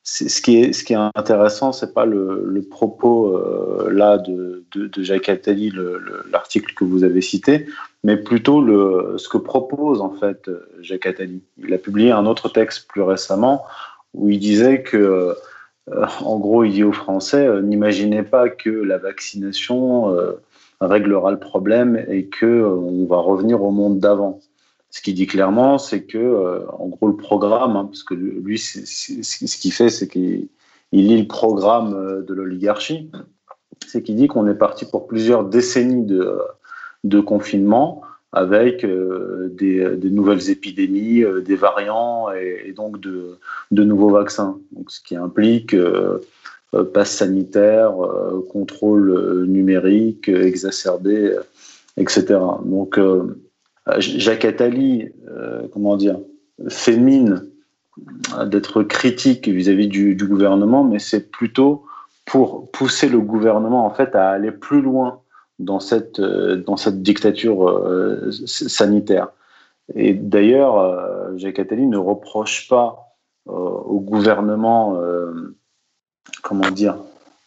ce qui est intéressant, c'est pas le propos là de Jacques Attali, l'article que vous avez cité, mais plutôt ce que propose en fait Jacques Attali. Il a publié un autre texte plus récemment où il disait que, en gros, il dit aux Français, n'imaginez pas que la vaccination réglera le problème et qu'on va revenir au monde d'avant. Ce qu'il dit clairement, c'est que, en gros, le programme, parce que lui, ce qu'il fait, c'est qu'il lit le programme de l'oligarchie, c'est qu'il dit qu'on est parti pour plusieurs décennies de confinement avec des nouvelles épidémies, des variants et donc de nouveaux vaccins. Donc, ce qui implique passe sanitaire, contrôle numérique exacerbé, etc. Donc, Jacques Attali, fait mine d'être critique vis-à-vis du gouvernement, mais c'est plutôt pour pousser le gouvernement en fait à aller plus loin dans cette dictature sanitaire. Et d'ailleurs, Jacques Attali ne reproche pas au gouvernement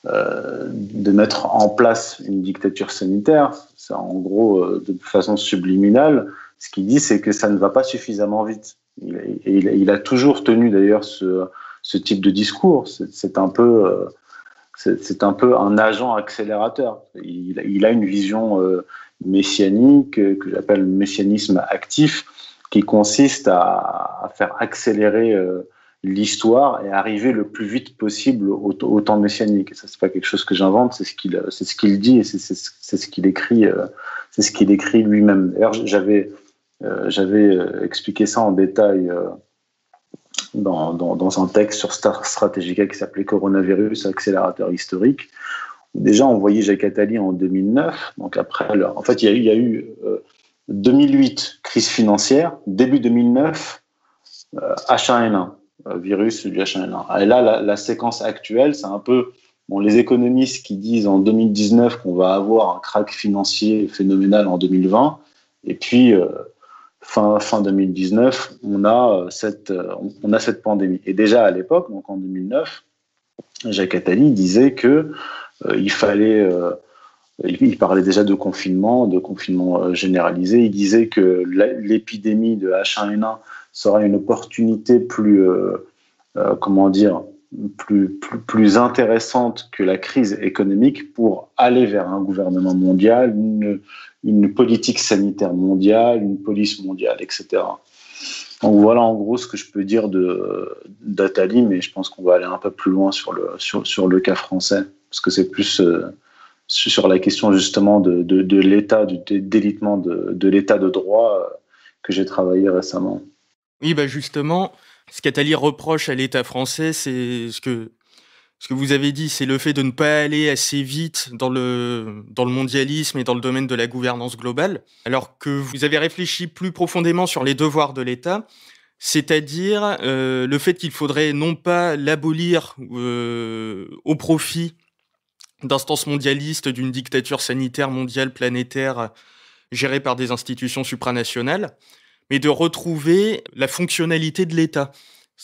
de mettre en place une dictature sanitaire. C'est en gros, de façon subliminale, ce qu'il dit, c'est que ça ne va pas suffisamment vite. Il a toujours tenu d'ailleurs ce type de discours. C'est un peu un agent accélérateur. Il a une vision messianique que j'appelle le messianisme actif, qui consiste à faire accélérer l'histoire et arriver le plus vite possible au temps messianique. Et ça, c'est pas quelque chose que j'invente, c'est ce qu'il dit et c'est ce qu'il écrit lui-même. D'ailleurs, j'avais expliqué ça en détail dans un texte sur Star Strategica qui s'appelait Coronavirus, accélérateur historique. Déjà, on voyait Jacques Attali en 2009. Donc après, en fait, il y a eu 2008, crise financière. Début 2009, H1N1. Virus du H1N1. Et là, la séquence actuelle, c'est un peu les économistes qui disent en 2019 qu'on va avoir un krach financier phénoménal en 2020, et puis fin 2019, on a cette pandémie. Et déjà à l'époque, donc en 2009, Jacques Attali disait que il parlait déjà de confinement généralisé. Il disait que l'épidémie de H1N1 sera une opportunité plus plus intéressante que la crise économique pour aller vers un gouvernement mondial, une politique sanitaire mondiale, une police mondiale, etc. Donc voilà en gros ce que je peux dire d'Attali, mais je pense qu'on va aller un peu plus loin sur le cas français, parce que c'est plus sur la question justement de l'état, du délitement de l'état de droit que j'ai travaillé récemment. Oui, bah justement, ce qu'Attali reproche à l'État français, c'est ce que vous avez dit, c'est le fait de ne pas aller assez vite dans le mondialisme et dans le domaine de la gouvernance globale, alors que vous avez réfléchi plus profondément sur les devoirs de l'État, c'est-à-dire le fait qu'il faudrait non pas l'abolir au profit d'instances mondialistes, d'une dictature sanitaire mondiale planétaire gérée par des institutions supranationales, mais de retrouver la fonctionnalité de l'État,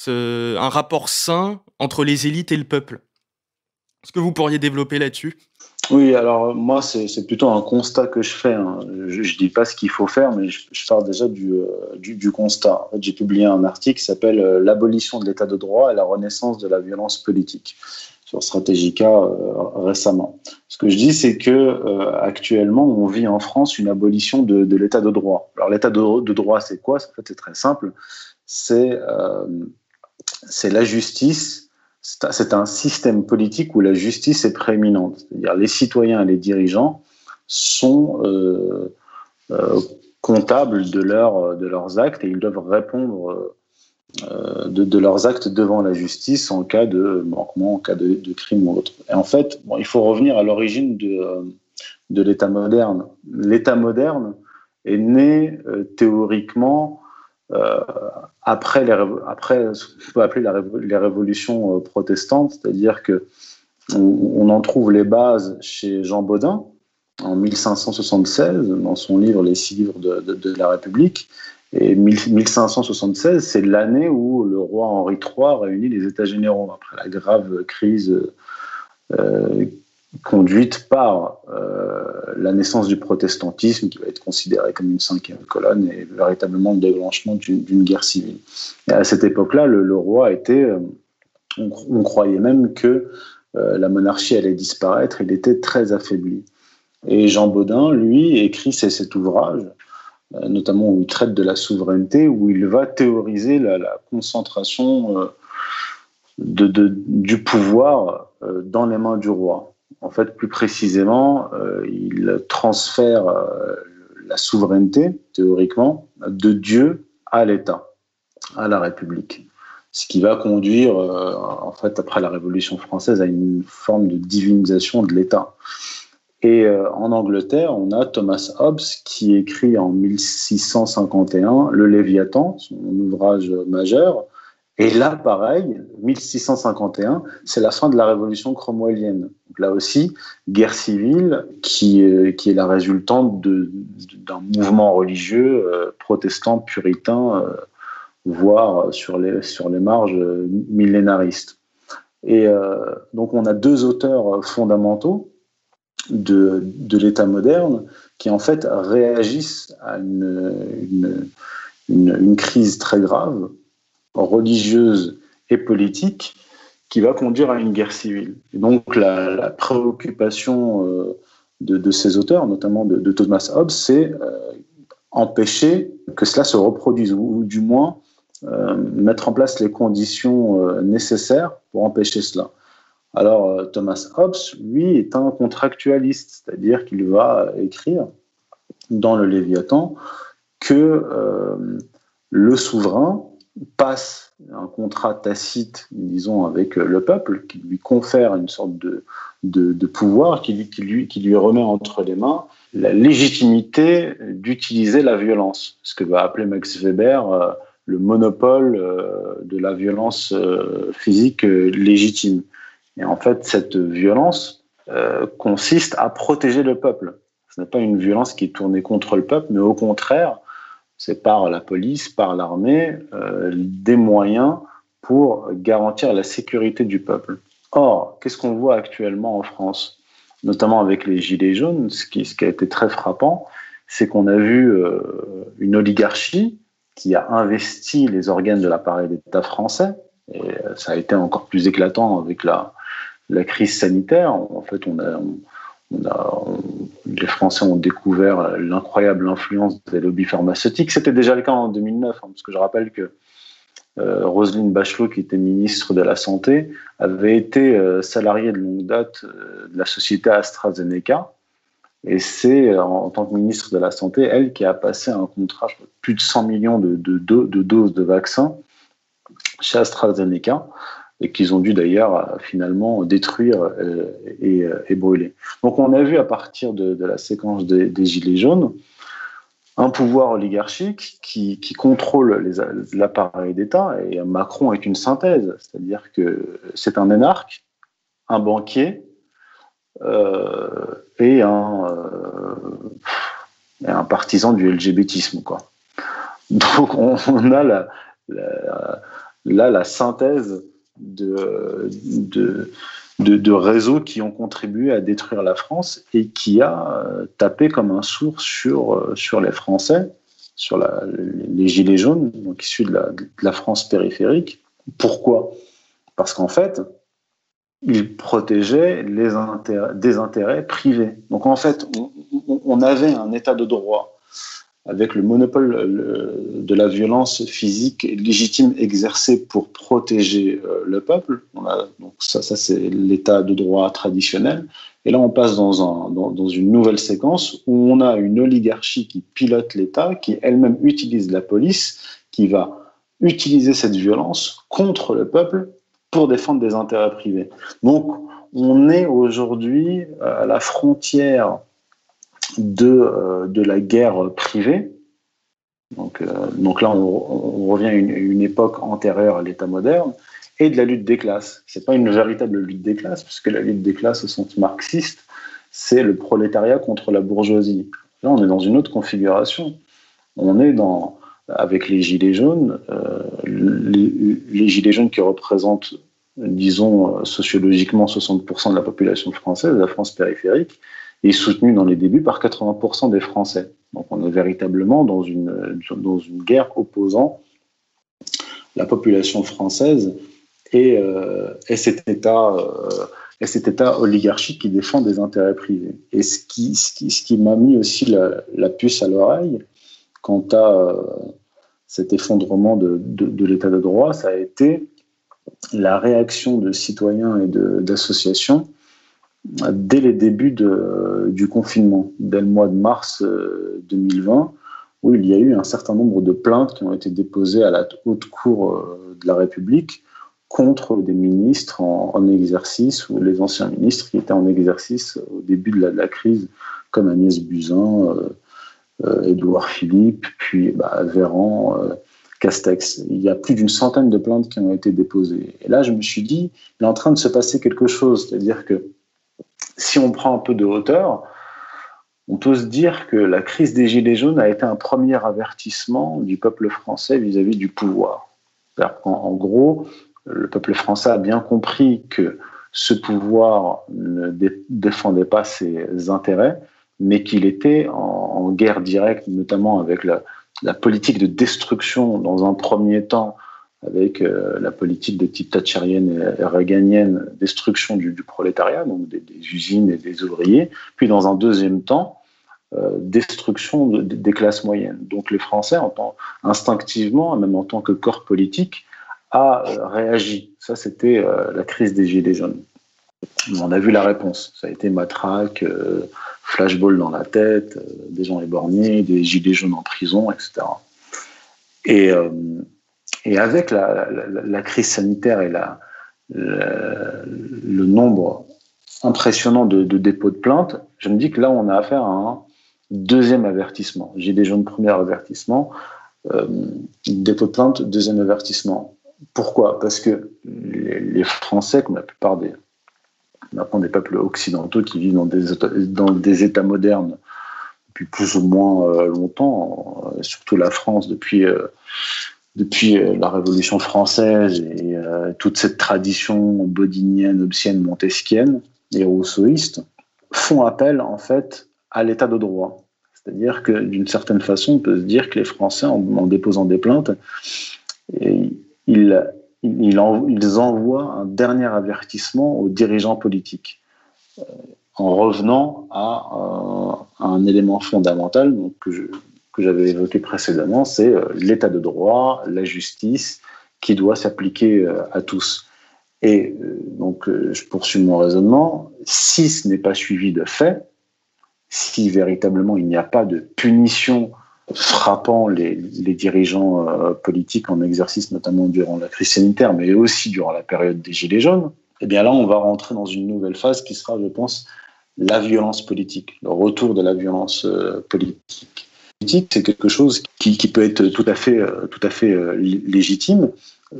un rapport sain entre les élites et le peuple. Est-ce que vous pourriez développer là-dessus ? Oui, alors moi, c'est plutôt un constat que je fais. Je dis pas ce qu'il faut faire, mais je pars déjà du constat. En fait, j'ai publié un article qui s'appelle « L'abolition de l'état de droit et la renaissance de la violence politique » sur Stratégica récemment. Ce que je dis, c'est que actuellement, on vit en France une abolition de l'état de droit. Alors l'état de droit, c'est quoi ? En fait, c'est très simple. C'est la justice. C'est un système politique où la justice est prééminente. C'est-à-dire les citoyens et les dirigeants sont comptables de leurs actes et ils doivent répondre de leurs actes devant la justice en cas de manquement, en cas de crime ou autre. Et en fait, il faut revenir à l'origine de l'État moderne. L'État moderne est né théoriquement après ce qu'on peut appeler les révolutions protestantes, c'est-à-dire que on en trouve les bases chez Jean Bodin en 1576 dans son livre Les 6 livres de la République. Et 1576, c'est l'année où le roi Henri III réunit les États généraux après la grave crise conduite par la naissance du protestantisme, qui va être considéré comme une cinquième colonne et véritablement le déclenchement d'une guerre civile. Et à cette époque-là, le roi était, on croyait même que la monarchie allait disparaître, il était très affaibli. Et Jean Bodin, lui, écrit cet ouvrage, notamment où il traite de la souveraineté, où il va théoriser la concentration du pouvoir dans les mains du roi. En fait, plus précisément, il transfère la souveraineté, théoriquement, de Dieu à l'État, à la République. Ce qui va conduire, en fait, après la Révolution française, à une forme de divinisation de l'État. Et en Angleterre, on a Thomas Hobbes qui écrit en 1651 Le Léviathan, son ouvrage majeur. Et là, pareil, 1651, c'est la fin de la révolution cromwellienne. Donc là aussi, guerre civile qui est la résultante d'un mouvement religieux protestant, puritain, voire sur les marges millénaristes. Et donc on a deux auteurs fondamentaux de l'État moderne qui en fait réagissent à une crise très grave, religieuse et politique, qui va conduire à une guerre civile. Et donc la préoccupation de ces auteurs, notamment de Thomas Hobbes, c'est empêcher que cela se reproduise, ou du moins mettre en place les conditions nécessaires pour empêcher cela. Alors Thomas Hobbes, lui, est un contractualiste, c'est-à-dire qu'il va écrire dans le Léviathan que le souverain passe un contrat tacite, disons, avec le peuple, qui lui confère une sorte de pouvoir, qui lui remet entre les mains la légitimité d'utiliser la violence, ce que va appeler Max Weber le monopole de la violence physique légitime. Et en fait, cette violence consiste à protéger le peuple. Ce n'est pas une violence qui est tournée contre le peuple, mais au contraire, c'est par la police, par l'armée, des moyens pour garantir la sécurité du peuple. Or, qu'est-ce qu'on voit actuellement en France, notamment avec les Gilets jaunes? Ce qui a été très frappant, c'est qu'on a vu une oligarchie qui a investi les organes de l'appareil d'État français. Et ça a été encore plus éclatant avec la crise sanitaire. En fait, les Français ont découvert l'incroyable influence des lobbies pharmaceutiques. C'était déjà le cas en 2009, parce que je rappelle que Roselyne Bachelot, qui était ministre de la Santé, avait été salariée de longue date de la société AstraZeneca. Et c'est en tant que ministre de la Santé, elle, qui a passé un contrat de plus de 100 millions de doses de vaccins chez AstraZeneca, et qu'ils ont dû d'ailleurs finalement détruire et brûler. Donc on a vu à partir de la séquence des Gilets jaunes un pouvoir oligarchique qui contrôle l'appareil d'État, et Macron est une synthèse, c'est-à-dire que c'est un énarque, un banquier et un partisan du LGBTisme, quoi. Donc on a la synthèse de réseaux qui ont contribué à détruire la France et qui a tapé comme un sourd sur les Français, sur les Gilets jaunes, donc issus de la France périphérique. Pourquoi ? Parce qu'en fait, ils protégeaient des intérêts privés. Donc en fait, on avait un état de droit avec le monopole de la violence physique légitime exercée pour protéger le peuple. Donc ça c'est l'état de droit traditionnel. Et là, on passe dans une nouvelle séquence où on a une oligarchie qui pilote l'État, qui elle-même utilise la police, qui va utiliser cette violence contre le peuple pour défendre des intérêts privés. Donc, on est aujourd'hui à la frontière de la guerre privée. Donc là, on revient à une époque antérieure à l'État moderne, et de la lutte des classes. C'est pas une véritable lutte des classes, puisque la lutte des classes au sens marxiste, c'est le prolétariat contre la bourgeoisie. Là, on est dans une autre configuration. On est avec les Gilets jaunes, les Gilets jaunes qui représentent, disons, sociologiquement 60% de la population française, de la France périphérique, est soutenu dans les débuts par 80% des Français. Donc on est véritablement dans une guerre opposant la population française et cet État oligarchique qui défend des intérêts privés. Et ce qui m'a mis aussi la puce à l'oreille quant à cet effondrement de l'état de droit, ça a été la réaction de citoyens et d'associations dès les débuts du confinement, dès le mois de mars 2020, où il y a eu un certain nombre de plaintes qui ont été déposées à la haute cour de la République contre des ministres en exercice, ou les anciens ministres qui étaient en exercice au début de la crise, comme Agnès Buzyn, Édouard Philippe, puis Véran, Castex. Il y a plus d'une centaine de plaintes qui ont été déposées. Et là, je me suis dit, il est en train de se passer quelque chose. C'est-à-dire que si on prend un peu de hauteur, on peut se dire que la crise des Gilets jaunes a été un premier avertissement du peuple français vis-à-vis du pouvoir. C'est-à-dire qu'en gros, le peuple français a bien compris que ce pouvoir ne défendait pas ses intérêts, mais qu'il était en guerre directe, notamment avec la politique de destruction dans un premier temps, avec la politique de type thatchérienne et reaganienne, destruction du prolétariat, donc des usines et des ouvriers, puis dans un deuxième temps, destruction des classes moyennes. Donc les Français, instinctivement, même en tant que corps politique, a réagi. Ça, c'était la crise des Gilets jaunes. On a vu la réponse. Ça a été matraque, flashball dans la tête, des gens éborgnés, des Gilets jaunes en prison, etc. Et avec la crise sanitaire et le nombre impressionnant de dépôts de plaintes, je me dis que là, on a affaire à un deuxième avertissement. Gilets jaunes, premier avertissement. Dépôt de plainte, deuxième avertissement. Pourquoi ? Parce que les Français, comme la plupart des peuples occidentaux qui vivent dans des États modernes depuis plus ou moins longtemps, surtout la France depuis la Révolution française et toute cette tradition bodinienne, hobbesienne, montesquienne et rousseauiste, font appel en fait à l'état de droit. C'est-à-dire que d'une certaine façon, on peut se dire que les Français, en déposant des plaintes, ils ils envoient un dernier avertissement aux dirigeants politiques, en revenant à un élément fondamental donc, que j'avais évoqué précédemment, c'est l'état de droit, la justice, qui doit s'appliquer à tous. Et donc, je poursuis mon raisonnement. Si ce n'est pas suivi de fait, si véritablement il n'y a pas de punition frappant les dirigeants politiques en exercice, notamment durant la crise sanitaire, mais aussi durant la période des Gilets jaunes, eh bien là, on va rentrer dans une nouvelle phase qui sera, je pense, la violence politique, le retour de la violence politique. C'est quelque chose qui peut être tout à fait légitime,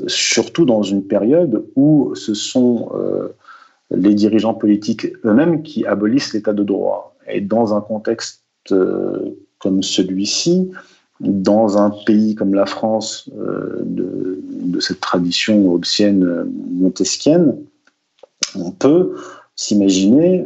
surtout dans une période où ce sont les dirigeants politiques eux-mêmes qui abolissent l'état de droit. Et dans un contexte comme celui-ci, dans un pays comme la France, de cette tradition hobbesienne montesquienne, on peut s'imaginer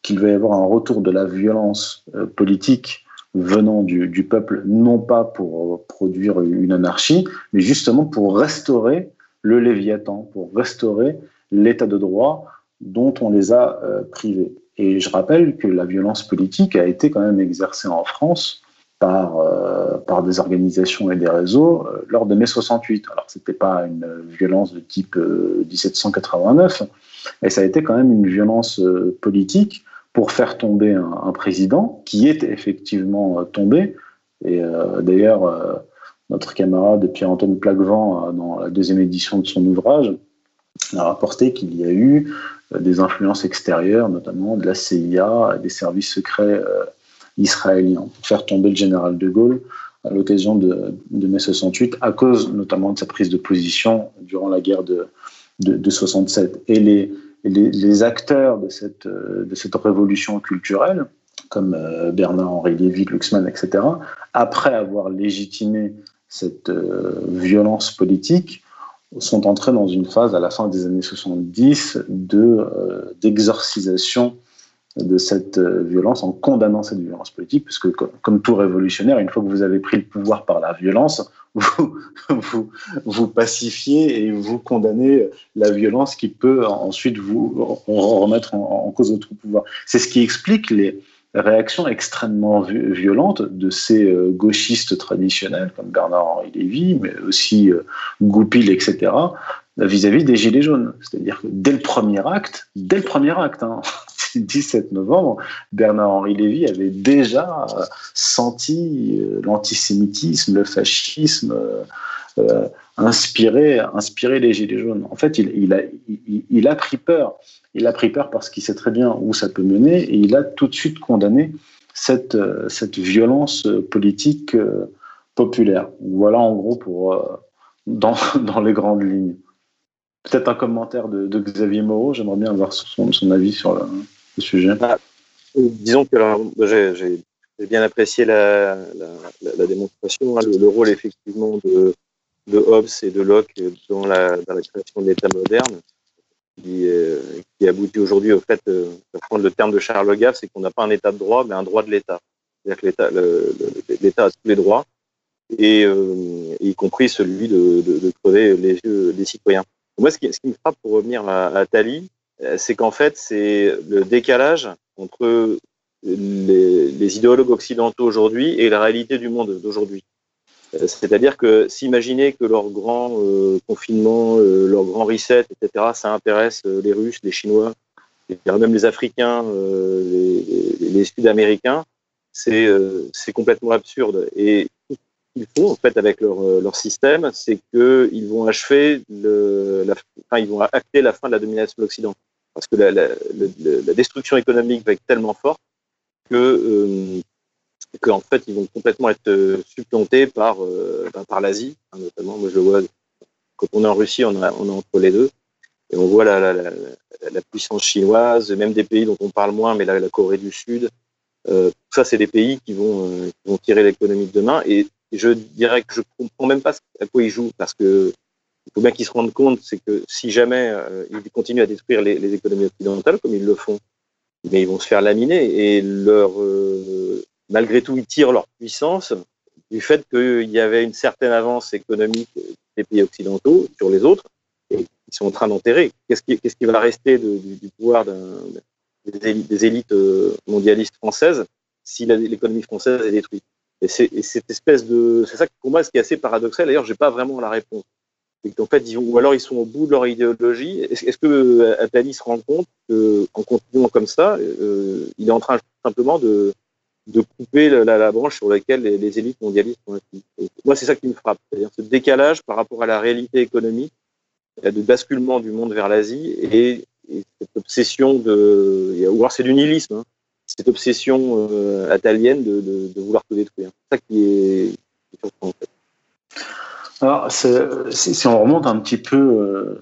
qu'il va y avoir un retour de la violence politique venant du peuple, non pas pour produire une anarchie, mais justement pour restaurer le Léviathan, pour restaurer l'état de droit dont on les a privés. Et je rappelle que la violence politique a été quand même exercée en France par des organisations et des réseaux lors de mai 68. Alors, ce n'était pas une violence de type 1789, mais ça a été quand même une violence politique pour faire tomber un président qui est effectivement tombé. Et d'ailleurs, notre camarade Pierre-Antoine Plaquevent, dans la 2e édition de son ouvrage, a rapporté qu'il y a eu des influences extérieures, notamment de la CIA et des services secrets israéliens, pour faire tomber le général de Gaulle à l'occasion de mai 68, à cause notamment de sa prise de position durant la guerre de 67. Et les acteurs de cette révolution culturelle, comme Bernard-Henri Lévy, Glucksmann, etc., après avoir légitimé cette violence politique, sont entrés dans une phase, à la fin des années 70, d'exorcisation de cette violence, en condamnant cette violence politique, puisque comme tout révolutionnaire, une fois que vous avez pris le pouvoir par la violence, vous pacifiez et vous condamnez la violence qui peut ensuite vous remettre en cause votre pouvoir. C'est ce qui explique les réactions extrêmement violentes de ces gauchistes traditionnels, comme Bernard-Henri Lévy, mais aussi Goupil, etc., vis-à-vis des Gilets jaunes. C'est-à-dire que dès le premier acte, 17 novembre, Bernard-Henri Lévy avait déjà senti l'antisémitisme, le fascisme inspirer les Gilets jaunes. En fait, il a pris peur. Il a pris peur parce qu'il sait très bien où ça peut mener et il a tout de suite condamné cette violence politique populaire. Voilà en gros pour dans les grandes lignes. Peut-être un commentaire de Xavier Moreau, j'aimerais bien avoir son avis sur le sujet. Disons que j'ai bien apprécié la démonstration, hein, le rôle effectivement de Hobbes et de Locke dans la création de l'État moderne, qui aboutit aujourd'hui au fait, pour prendre le terme de Charles Le Gave, c'est qu'on n'a pas un État de droit, mais un droit de l'État. C'est-à-dire que l'État a tous les droits, et y compris celui de crever les yeux des citoyens. Moi, ce qui me frappe, pour revenir à Attali, c'est qu'en fait, c'est le décalage entre les idéologues occidentaux aujourd'hui et la réalité du monde d'aujourd'hui. C'est-à-dire que s'imaginer que leur grand confinement, leur grand reset, etc., ça intéresse les Russes, les Chinois, et même les Africains, les Sud-Américains, c'est complètement absurde. Et ce qu'ils font, en fait, avec leur système, c'est qu'ils vont achever ils vont acter la fin de la domination de l'Occident. Parce que la destruction économique va être tellement forte qu'en fait, ils vont complètement être supplantés par l'Asie, hein, notamment. Moi, je le vois, quand on est en Russie, on est entre les deux. Et on voit la puissance chinoise, même des pays dont on parle moins, mais la Corée du Sud. Tout ça, c'est des pays qui vont tirer l'économie de demain. Et je dirais que je ne comprends même pas à quoi ils jouent, parce que il faut bien qu'ils se rendent compte, c'est que si jamais ils continuent à détruire les économies occidentales, comme ils le font, mais ils vont se faire laminer. Et malgré tout, ils tirent leur puissance du fait qu'il y avait une certaine avance économique des pays occidentaux sur les autres, sont en train d'enterrer. Qu'est-ce qui va rester du pouvoir des élites mondialistes françaises si l'économie française est détruite? Et cette espèce c'est ça pour moi ce qui est assez paradoxal. D'ailleurs, j'ai pas vraiment la réponse. C'est qu'en fait, ou alors ils sont au bout de leur idéologie. Est-ce que Attali se rend compte qu'en continuant comme ça, il est en train simplement de couper la branche sur laquelle les élites mondialistes sont assises? Moi, c'est ça qui me frappe, c'est-à-dire ce décalage par rapport à la réalité économique, de basculement du monde vers l'Asie et cette obsession ou alors c'est du nihilisme, hein, cette obsession attalienne de vouloir tout détruire. C'est ça qui est surprenant, en fait. Alors, si on remonte un petit peu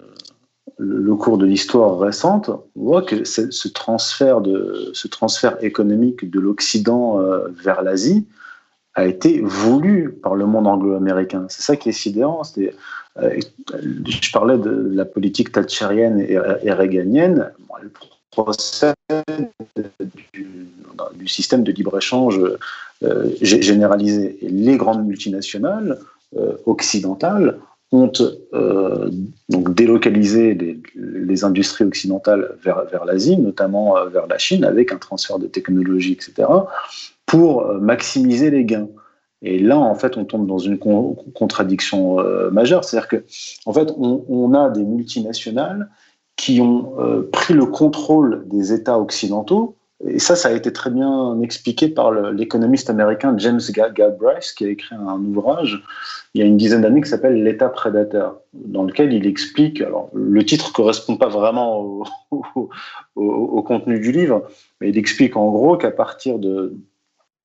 le cours de l'histoire récente, on voit que ce transfert économique de l'Occident vers l'Asie a été voulu par le monde anglo-américain. C'est ça qui est sidérant. Je parlais de la politique thatchérienne et réganienne. Elle procède du système de libre-échange généralisé. Et les grandes multinationales occidentales ont donc délocalisé les industries occidentales vers l'Asie, notamment vers la Chine, avec un transfert de technologie, etc., pour maximiser les gains. Et là, en fait, on tombe dans une contradiction majeure. C'est-à-dire que, en fait, on a des multinationales qui ont pris le contrôle des États occidentaux. Et ça a été très bien expliqué par l'économiste américain James Galbraith, qui a écrit un ouvrage il y a une dizaine d'années qui s'appelle « L'État prédateur », dans lequel il explique, alors le titre ne correspond pas vraiment au contenu du livre, mais il explique en gros qu'à partir de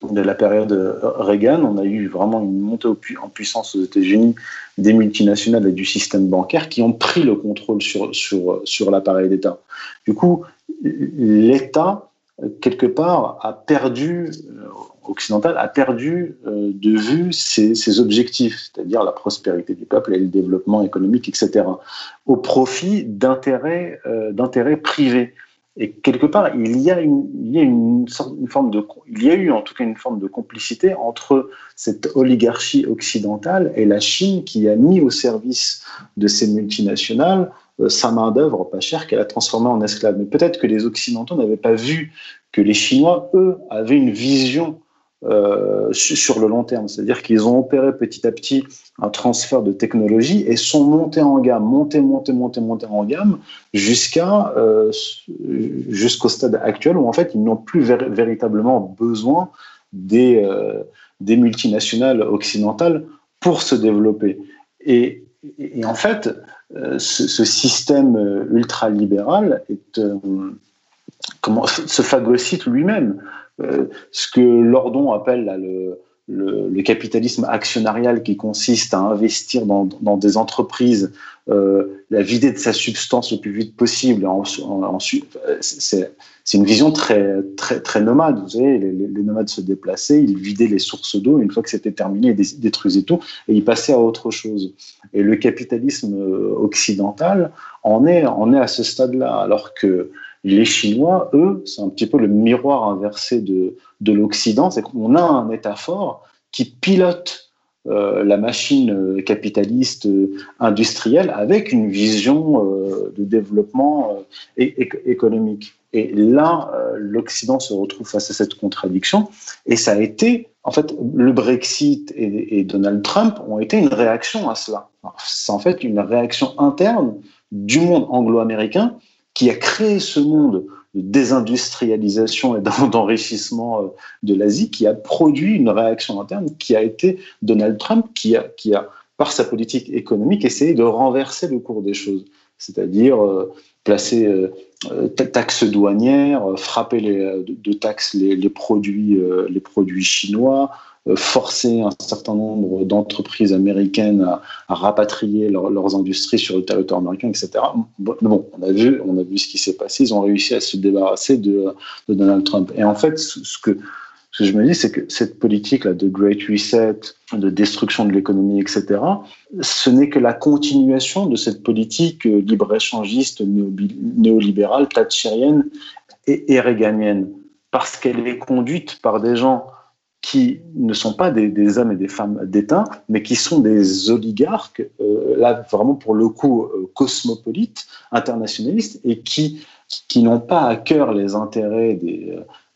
la période Reagan, on a eu vraiment une montée en puissance aux États-Unis des multinationales et du système bancaire qui ont pris le contrôle sur l'appareil d'État. Du coup, l'État, quelque part, occidental a perdu de vue ses objectifs, c'est-à-dire la prospérité du peuple et le développement économique, etc., au profit d'intérêts privés. Et quelque part, il y a eu en tout cas une forme de complicité entre cette oligarchie occidentale et la Chine qui a mis au service de ces multinationales sa main-d'œuvre pas chère qu'elle a transformée en esclave. Mais peut-être que les Occidentaux n'avaient pas vu que les Chinois, eux, avaient une vision sur le long terme. C'est-à-dire qu'ils ont opéré petit à petit un transfert de technologie et sont montés en gamme, montés en gamme jusqu'au stade actuel où en fait ils n'ont plus véritablement besoin des multinationales occidentales pour se développer. Et en fait, ce système ultralibéral se phagocyte lui-même. Ce que Lordon appelle là, le capitalisme actionnarial qui consiste à investir dans des entreprises, la vider de sa substance le plus vite possible. Ensuite, c'est une vision très, très, très nomade. Vous savez, les nomades se déplaçaient, ils vidaient les sources d'eau, une fois que c'était terminé, ils détruisaient tout et ils passaient à autre chose. Et le capitalisme occidental en est à ce stade-là, alors que les Chinois, eux, c'est un petit peu le miroir inversé de l'Occident, c'est qu'on a un État fort qui pilote la machine capitaliste industrielle avec une vision de développement économique. Et là, l'Occident se retrouve face à cette contradiction, et ça a été, en fait, le Brexit et Donald Trump ont été une réaction à cela. C'est en fait une réaction interne du monde anglo-américain qui a créé ce monde de désindustrialisation et d'enrichissement de l'Asie, qui a produit une réaction interne qui a été Donald Trump, qui a par sa politique économique, essayé de renverser le cours des choses, c'est-à-dire placer taxes douanières, frapper de taxes les produits chinois, forcer un certain nombre d'entreprises américaines à rapatrier leurs industries sur le territoire américain, etc. Bon, on a vu ce qui s'est passé. Ils ont réussi à se débarrasser de Donald Trump. Et en fait, ce que je me dis, c'est que cette politique-là de Great Reset, de destruction de l'économie, etc., ce n'est que la continuation de cette politique libre-échangiste, néolibérale, thatchérienne et réganienne, parce qu'elle est conduite par des gens qui ne sont pas des hommes et des femmes d'État, mais qui sont des oligarques, là vraiment pour le coup cosmopolites, internationalistes, et qui n'ont pas à cœur les intérêts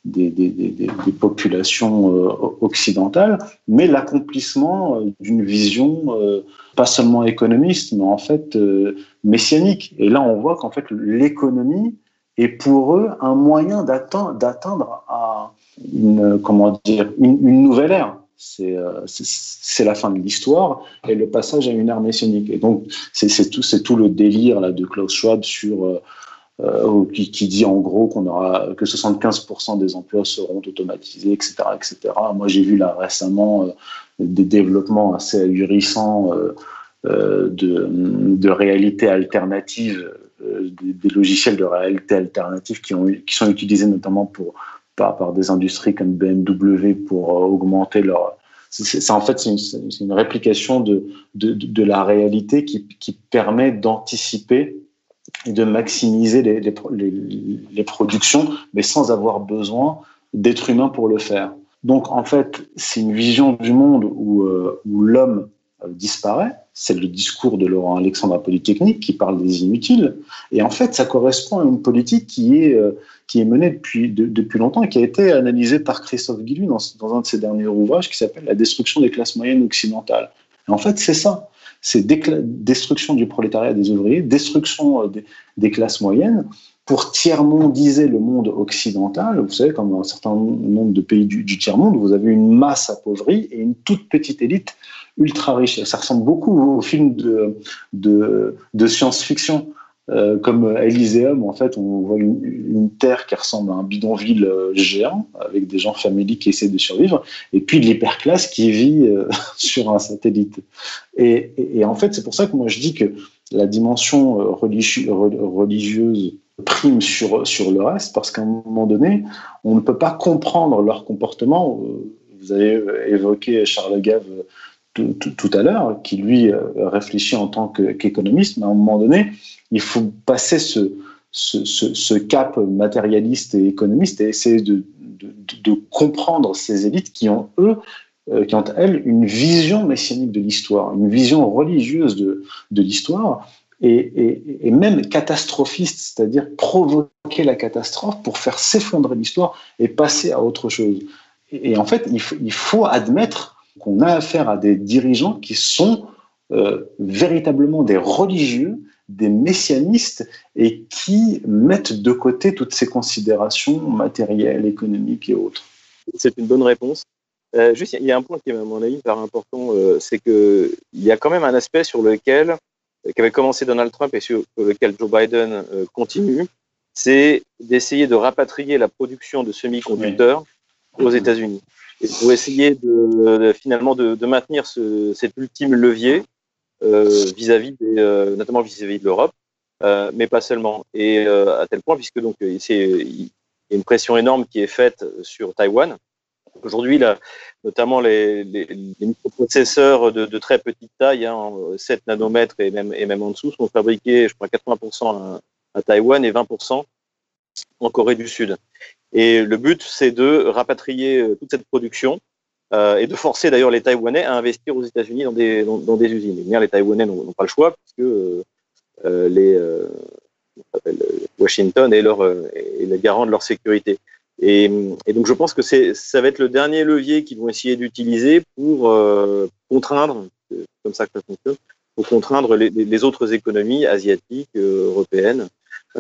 des populations occidentales, mais l'accomplissement d'une vision pas seulement économiste, mais en fait messianique. Et là, on voit qu'en fait l'économie est pour eux un moyen d'atteindre une nouvelle ère. C'est la fin de l'histoire et le passage à une ère messianique. Et donc, c'est tout le délire là, de Klaus Schwab qui dit en gros que 75% des emplois seront automatisés, etc., etc. Moi, j'ai vu là récemment des développements assez ahurissants de réalité alternative, des logiciels de réalité alternative qui sont utilisés notamment par des industries comme BMW pour augmenter leur... En fait, c'est une réplication de la réalité qui permet d'anticiper et de maximiser les productions, mais sans avoir besoin d'êtres humains pour le faire. Donc, en fait, c'est une vision du monde où l'homme disparaît. C'est le discours de Laurent Alexandre à Polytechnique qui parle des inutiles. Et en fait, ça correspond à une politique qui est menée depuis longtemps et qui a été analysée par Christophe Guilluy dans un de ses derniers ouvrages qui s'appelle « La destruction des classes moyennes occidentales ». Et en fait, c'est ça. C'est destruction du prolétariat des ouvriers, destruction des classes moyennes pour tiers-mondiser le monde occidental. Vous savez, comme dans un certain nombre de pays du tiers-monde, vous avez une masse appauvrie et une toute petite élite ultra riche. Et ça ressemble beaucoup aux films de science-fiction. Comme Elysium, en fait, on voit une terre qui ressemble à un bidonville géant, avec des gens faméliques qui essaient de survivre, et puis de l'hyperclasse qui vit sur un satellite. Et en fait, c'est pour ça que moi je dis que la dimension religieuse prime sur le reste, parce qu'à un moment donné, on ne peut pas comprendre leur comportement. Vous avez évoqué Charles Gave tout à l'heure, qui lui réfléchit en tant qu'économiste, mais à un moment donné, il faut passer ce cap matérialiste et économiste et essayer de comprendre ces élites qui ont elles une vision messianique de l'histoire, une vision religieuse de l'histoire et même catastrophiste, c'est-à-dire provoquer la catastrophe pour faire s'effondrer l'histoire et passer à autre chose. Et en fait, il faut admettre qu'on a affaire à des dirigeants qui sont véritablement des religieux, des messianistes et qui mettent de côté toutes ces considérations matérielles, économiques et autres. C'est une bonne réponse. Juste, il y a un point qui est, à mon avis, hyper important, c'est qu'il y a quand même un aspect sur lequel, qu'avait commencé Donald Trump et sur lequel Joe Biden continue, c'est d'essayer de rapatrier la production de semi-conducteurs aux États-Unis. Et pour essayer finalement de maintenir cet ultime levier vis-à-vis notamment vis-à-vis de l'Europe, mais pas seulement. Et à tel point, puisque donc il y a une pression énorme qui est faite sur Taïwan. Aujourd'hui, notamment les microprocesseurs de très petite taille, 7 nanomètres et même en dessous, sont fabriqués, je crois, 80% à Taïwan et 20% en Corée du Sud. Et le but, c'est de rapatrier toute cette production et de forcer d'ailleurs les Taïwanais à investir aux États-Unis dans des usines. Et bien, les Taïwanais n'ont pas le choix puisque Washington est le garant de leur sécurité. Et donc, je pense que ça va être le dernier levier qu'ils vont essayer d'utiliser pour contraindre, c'est comme ça que ça fonctionne, pour contraindre les autres économies asiatiques, européennes,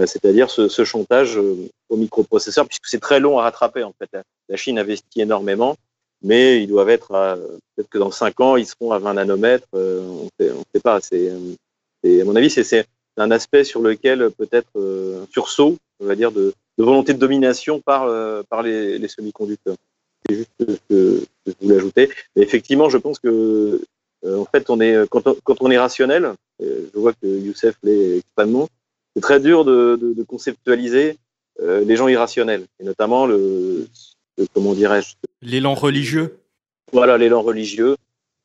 c'est-à-dire ce chantage aux microprocesseurs, puisque c'est très long à rattraper. En fait, la Chine investit énormément, mais ils doivent être peut-être que dans 5 ans, ils seront à 20 nanomètres. On ne sait pas. À mon avis, c'est un aspect sur lequel peut-être un sursaut, on va dire, de volonté de domination par les semi-conducteurs. C'est juste ce que je voulais ajouter. Mais effectivement, je pense que en fait, quand on est rationnel, je vois que Youssef l'est extrêmement, c'est très dur de conceptualiser les gens irrationnels, et notamment comment dirais-je, l'élan religieux. Voilà, l'élan religieux.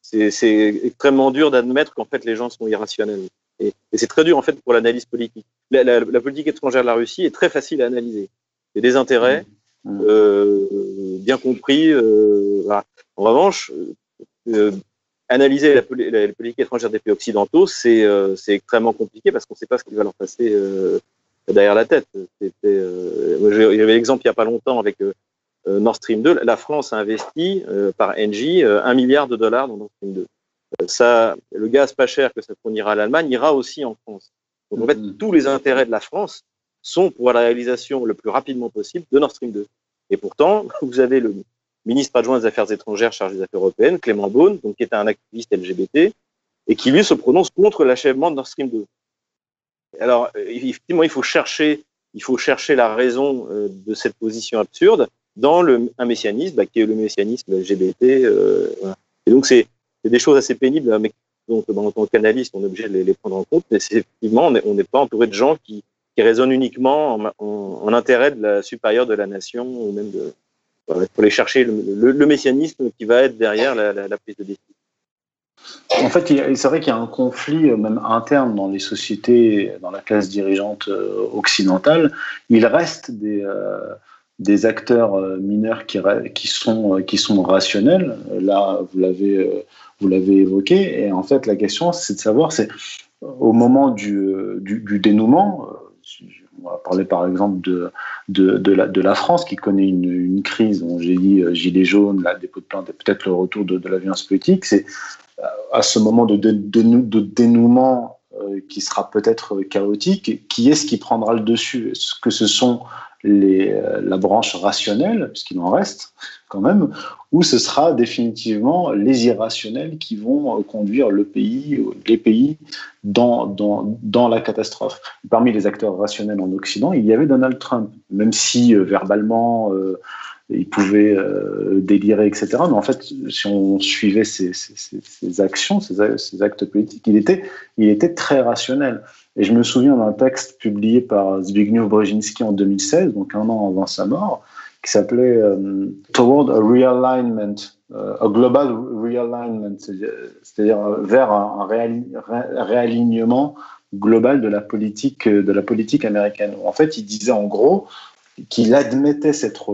C'est extrêmement dur d'admettre qu'en fait les gens sont irrationnels. Et c'est très dur en fait pour l'analyse politique. La politique étrangère de la Russie est très facile à analyser. Il y a des intérêts, bien compris. Voilà. En revanche, analyser la politique étrangère des pays occidentaux, c'est extrêmement compliqué parce qu'on ne sait pas ce qui va leur passer derrière la tête. Il y avait l'exemple il n'y a pas longtemps avec Nord Stream 2. La France a investi par Engie $1 milliard dans Nord Stream 2. Le gaz pas cher que ça fournira à l'Allemagne ira aussi en France. Donc en fait, tous les intérêts de la France sont pour la réalisation le plus rapidement possible de Nord Stream 2. Et pourtant, vous avez le ministre adjoint des Affaires étrangères chargé des Affaires européennes, Clément Beaune, donc, qui est un activiste LGBT, et qui lui se prononce contre l'achèvement de Nord Stream 2. Alors, effectivement, il faut chercher la raison de cette position absurde dans un messianisme qui est le messianisme LGBT. Voilà. Et donc, c'est des choses assez pénibles, mais donc, en tant qu'analyste, on est obligé de les prendre en compte. Mais effectivement, on n'est pas entouré de gens qui raisonnent uniquement en intérêt supérieur de la nation, ou même de. Voilà, il faut aller chercher le messianisme qui va être derrière la prise de décision. En fait, c'est vrai qu'il y a un conflit même interne dans les sociétés, dans la classe dirigeante occidentale. Il reste des acteurs mineurs qui sont rationnels. Là, vous l'avez évoqué. Et en fait, la question, c'est de savoir, c'est au moment du dénouement. On va parler par exemple de la France qui connaît une crise, dont j'ai dit gilets jaunes, la dépôt de plainte et peut-être le retour de la violence politique. C'est à ce moment de dénouement qui sera peut-être chaotique, qui est-ce qui prendra le dessus? Est-ce que ce sont la branche rationnelle, puisqu'il en reste quand même, ou ce sera définitivement les irrationnels qui vont conduire les pays dans la catastrophe? Parmi les acteurs rationnels en Occident, il y avait Donald Trump, même si verbalement il pouvait délirer, etc. Mais en fait, si on suivait ses actions, ses actes politiques, il était très rationnel. Et je me souviens d'un texte publié par Zbigniew Brzezinski en 2016, donc un an avant sa mort, qui s'appelait Toward a Realignment, a Global Realignment, c'est-à-dire vers un réalignement global de la politique américaine. En fait, il disait en gros qu'il admettait s'être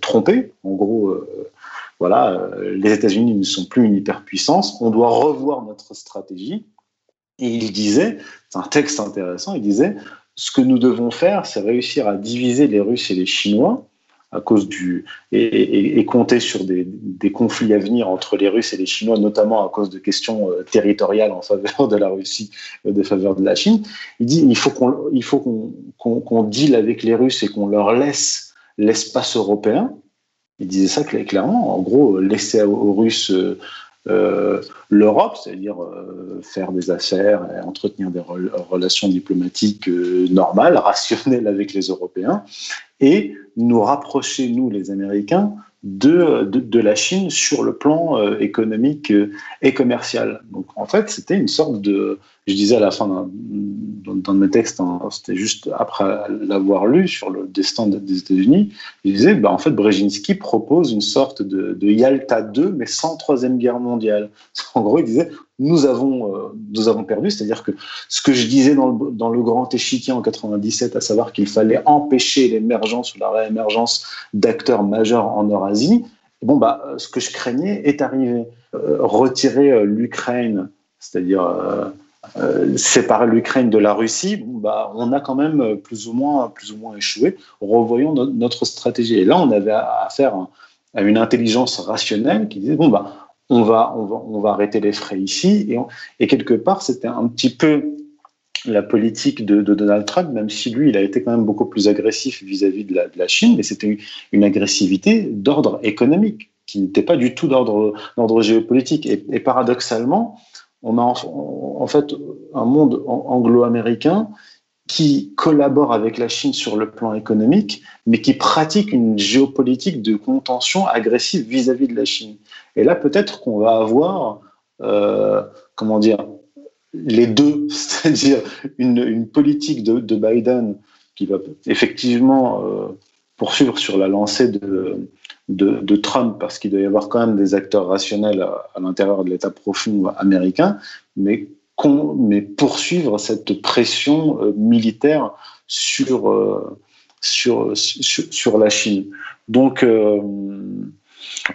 trompé. En gros, les États-Unis ne sont plus une hyperpuissance, on doit revoir notre stratégie. Et il disait, c'est un texte intéressant, il disait, ce que nous devons faire, c'est réussir à diviser les Russes et les Chinois à cause et compter sur des conflits à venir entre les Russes et les Chinois, notamment à cause de questions territoriales en faveur de la Russie, de faveur de la Chine. Il dit il faut qu'on deal avec les Russes et qu'on leur laisse l'espace européen. Il disait ça clairement. En gros, laisser aux Russes l'Europe, c'est-à-dire faire des affaires, entretenir des relations diplomatiques normales, rationnelles avec les Européens, et nous rapprocher, nous les Américains, de la Chine sur le plan économique et commercial. Donc en fait, c'était une sorte de... Je disais à la fin d'un de mes textes, c'était juste après l'avoir lu sur le destin des États-Unis, je disais, en fait, Brzezinski propose une sorte de Yalta 2, mais sans Troisième Guerre mondiale. En gros, il disait, nous avons perdu, c'est-à-dire que ce que je disais dans le grand échiquier en 97, à savoir qu'il fallait empêcher l'émergence ou la réémergence d'acteurs majeurs en Eurasie, ce que je craignais est arrivé. Retirer l'Ukraine, c'est-à-dire séparer l'Ukraine de la Russie, on a quand même plus ou moins échoué. Revoyons notre stratégie. Et là, on avait affaire à une intelligence rationnelle qui disait on va arrêter les frais ici. Et quelque part, c'était un petit peu la politique de Donald Trump, même si lui, il a été quand même beaucoup plus agressif vis-à-vis de la Chine, mais c'était une agressivité d'ordre économique, qui n'était pas du tout d'ordre géopolitique. Et paradoxalement, on a en fait un monde anglo-américain qui collabore avec la Chine sur le plan économique, mais qui pratique une géopolitique de contention agressive vis-à-vis de la Chine. Et là, peut-être qu'on va avoir, les deux, c'est-à-dire une politique de Biden qui va effectivement poursuivre sur la lancée de Trump, parce qu'il doit y avoir quand même des acteurs rationnels à l'intérieur de l'État profond américain, mais poursuivre cette pression militaire sur sur la Chine. Donc,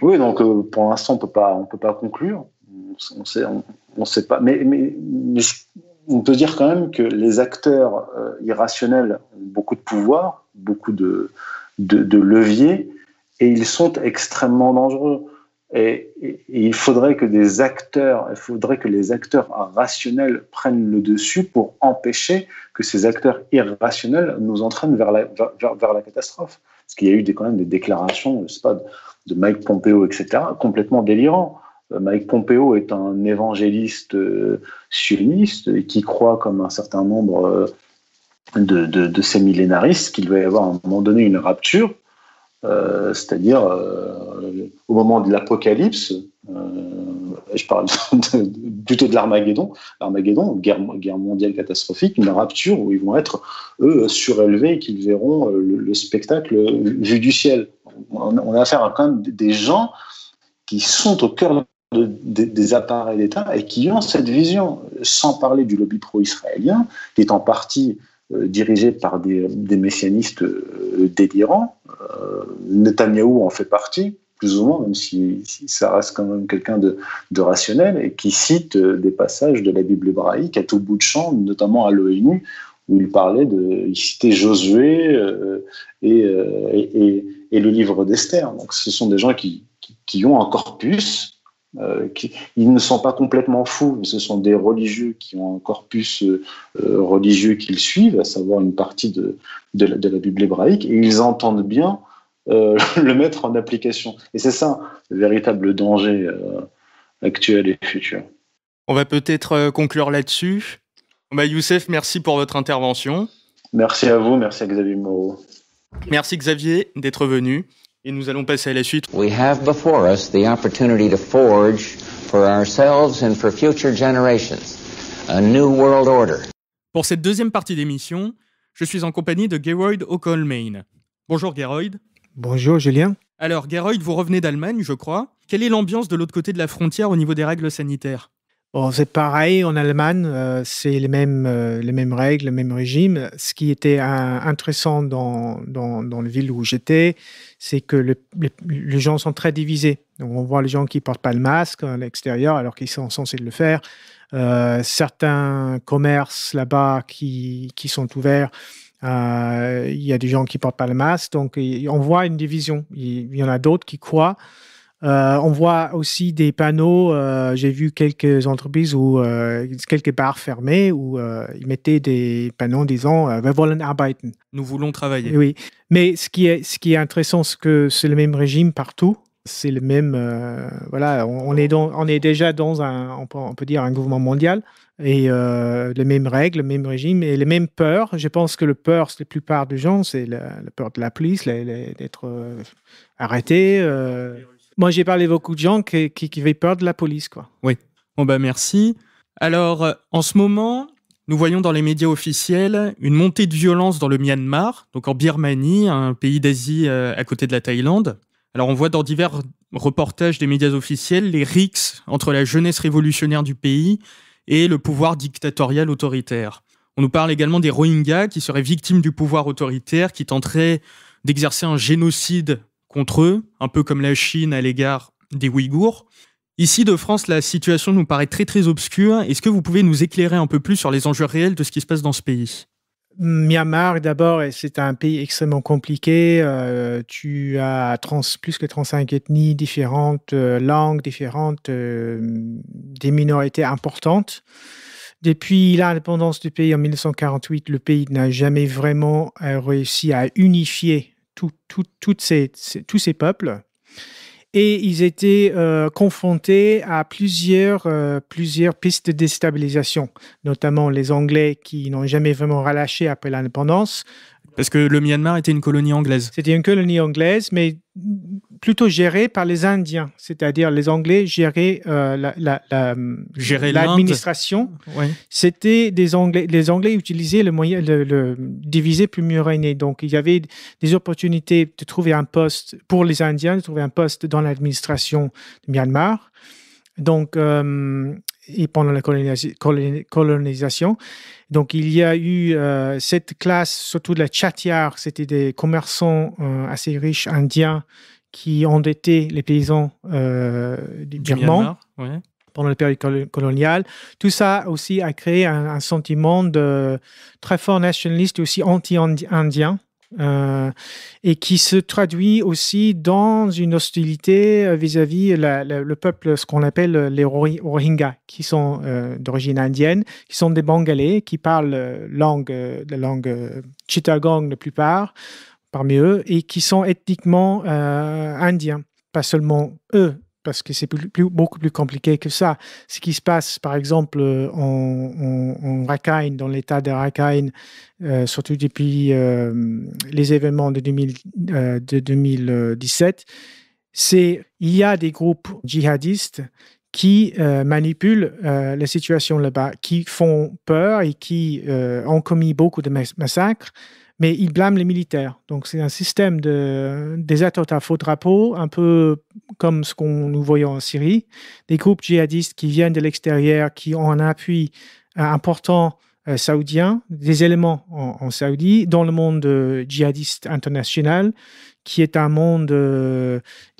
oui, donc pour l'instant, on peut pas conclure. On sait pas. Mais on peut dire quand même que les acteurs irrationnels ont beaucoup de pouvoir, beaucoup de leviers, et ils sont extrêmement dangereux. Et il faudrait que les acteurs rationnels prennent le dessus pour empêcher que ces acteurs irrationnels nous entraînent vers la catastrophe. Parce qu'il y a eu quand même des déclarations, je sais pas, de Mike Pompeo, etc., complètement délirants. Mike Pompeo est un évangéliste sioniste qui croit, comme un certain nombre de ces millénaristes, qu'il va y avoir à un moment donné une rapture, c'est-à-dire au moment de l'apocalypse, je parle plutôt de l'Armageddon, guerre mondiale catastrophique, une rapture où ils vont être, eux, surélevés et qu'ils verront le spectacle vu du ciel. On a affaire à quand même des gens qui sont au cœur des appareils d'État et qui ont cette vision, sans parler du lobby pro-israélien, qui est en partie dirigé par des messianistes délirants. Netanyahou en fait partie, plus ou moins, même si ça reste quand même quelqu'un de rationnel, et qui cite des passages de la Bible hébraïque à tout bout de champ, notamment à l'ONU, où il citait Josué et le livre d'Esther. Donc ce sont des gens qui ont un corpus. Ils ne sont pas complètement fous, mais ce sont des religieux qui ont un corpus religieux qu'ils suivent, à savoir une partie de la Bible hébraïque, et ils entendent bien le mettre en application. Et c'est ça le véritable danger actuel et futur. On va peut-être conclure là-dessus. Youssef, merci pour votre intervention. Merci à vous, merci à Xavier Moreau. Merci Xavier d'être venu. Et nous allons passer à la suite. We have before us the opportunity to forge for ourselves and for future generations a new world order. Pour cette deuxième partie d'émission, je suis en compagnie de Geroyd Aucolmain. Bonjour Geroyd. Bonjour Julien. Alors Geroyd, vous revenez d'Allemagne, je crois. Quelle est l'ambiance de l'autre côté de la frontière au niveau des règles sanitaires ? Bon, c'est pareil en Allemagne, c'est les mêmes règles, le même régime. Ce qui était intéressant dans la ville où j'étais, c'est que les gens sont très divisés. Donc, on voit les gens qui ne portent pas le masque à l'extérieur alors qu'ils sont censés le faire. Certains commerces là-bas qui sont ouverts, il y a des gens qui ne portent pas le masque. Donc, on voit une division. Il y en a d'autres qui croient. On voit aussi des panneaux, j'ai vu quelques entreprises ou quelques bars fermés où ils mettaient des panneaux disant « Wir wollen arbeiten ». Nous voulons travailler. Oui, mais ce qui est intéressant, c'est que c'est le même régime partout. C'est le même, voilà, on est déjà dans on peut dire un gouvernement mondial et les mêmes règles, le même régime et les mêmes peurs. Je pense que le peur, c'est la plupart des gens, c'est la peur de la police, d'être arrêté. Moi, j'ai parlé à beaucoup de gens qui avaient peur de la police, quoi. Oui. Merci. Alors, en ce moment, nous voyons dans les médias officiels une montée de violence dans le Myanmar, donc en Birmanie, un pays d'Asie à côté de la Thaïlande. Alors, on voit dans divers reportages des médias officiels les rixes entre la jeunesse révolutionnaire du pays et le pouvoir dictatorial autoritaire. On nous parle également des Rohingyas qui seraient victimes du pouvoir autoritaire, qui tenteraient d'exercer un génocide contre eux, un peu comme la Chine à l'égard des Ouïghours. Ici, de France, la situation nous paraît très très obscure. Est-ce que vous pouvez nous éclairer un peu plus sur les enjeux réels de ce qui se passe dans ce pays ? Myanmar, d'abord, c'est un pays extrêmement compliqué. Tu as plus que 35 ethnies différentes, langues différentes, des minorités importantes. Depuis l'indépendance du pays en 1948, le pays n'a jamais vraiment réussi à unifier tous ces peuples, et ils étaient confrontés à plusieurs pistes de déstabilisation, notamment les Anglais qui n'ont jamais vraiment relâché après l'indépendance. Parce que le Myanmar était une colonie anglaise. C'était une colonie anglaise, mais plutôt gérée par les Indiens, c'est-à-dire les Anglais géraient l'administration. Ouais. C'était les Anglais utilisaient le moyen le diviser pour mieux régner. Donc il y avait des opportunités de trouver un poste pour les Indiens, de trouver un poste dans l'administration du Myanmar. Donc et pendant la colonisation. Donc, il y a eu cette classe, surtout de la Chattiar, c'était des commerçants assez riches indiens qui endettaient les paysans du Birman pendant la période coloniale. Tout ça aussi a créé un sentiment de très fort nationaliste et aussi anti-indien. Et qui se traduit aussi dans une hostilité vis-à-vis le peuple, ce qu'on appelle les Rohingyas, qui sont d'origine indienne, qui sont des Bengalais, qui parlent la langue Chittagong la plupart, parmi eux, et qui sont ethniquement indiens. Pas seulement eux, parce que c'est beaucoup plus compliqué que ça. Ce qui se passe, par exemple, en Rakhine, dans l'état de Rakhine, surtout depuis les événements de 2017, il y a des groupes djihadistes qui manipulent la situation là-bas, qui font peur et qui ont commis beaucoup de massacres, mais ils blâment les militaires. Donc, c'est un système des attentats faux drapeaux, un peu comme ce qu'on nous voyons en Syrie. Des groupes djihadistes qui viennent de l'extérieur, qui ont un appui important saoudien, des éléments en Saoudie, dans le monde djihadiste international, qui est un monde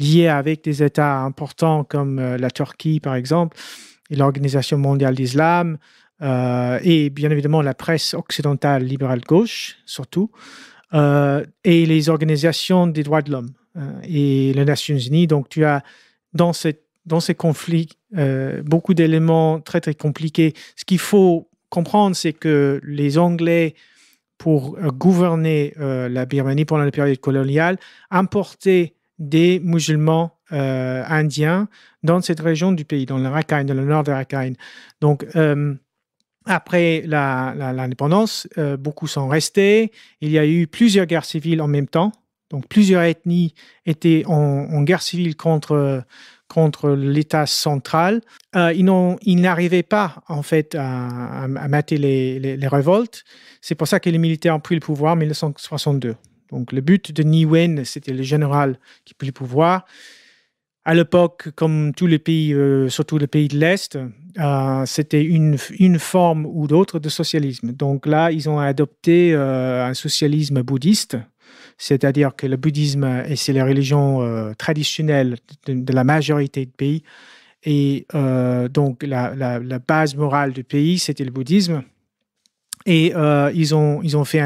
lié avec des États importants comme la Turquie, par exemple, et l'Organisation mondiale d'Islam, et bien évidemment la presse occidentale libérale gauche, surtout, et les organisations des droits de l'homme et les Nations Unies. Donc, tu as dans ces conflits beaucoup d'éléments très, très compliqués. Ce qu'il faut comprendre, c'est que les Anglais, pour gouverner la Birmanie pendant la période coloniale, importaient des musulmans indiens dans cette région du pays, dans le Rakhine, dans le nord de Rakhine. Donc, après l'indépendance, beaucoup sont restés. Il y a eu plusieurs guerres civiles en même temps. Donc, plusieurs ethnies étaient en guerre civile contre l'État central. Ils n'arrivaient pas, en fait, à mater les révoltes. C'est pour ça que les militaires ont pris le pouvoir en 1962. Donc, le but de Nguyen Wen, c'était le général qui prit le pouvoir. À l'époque, comme tous les pays, surtout les pays de l'Est, c'était une forme ou d'autre de socialisme. Donc là, ils ont adopté un socialisme bouddhiste, c'est-à-dire que le bouddhisme, c'est la religion traditionnelle de la majorité des pays. Et donc, la base morale du pays, c'était le bouddhisme. Et ils ont fait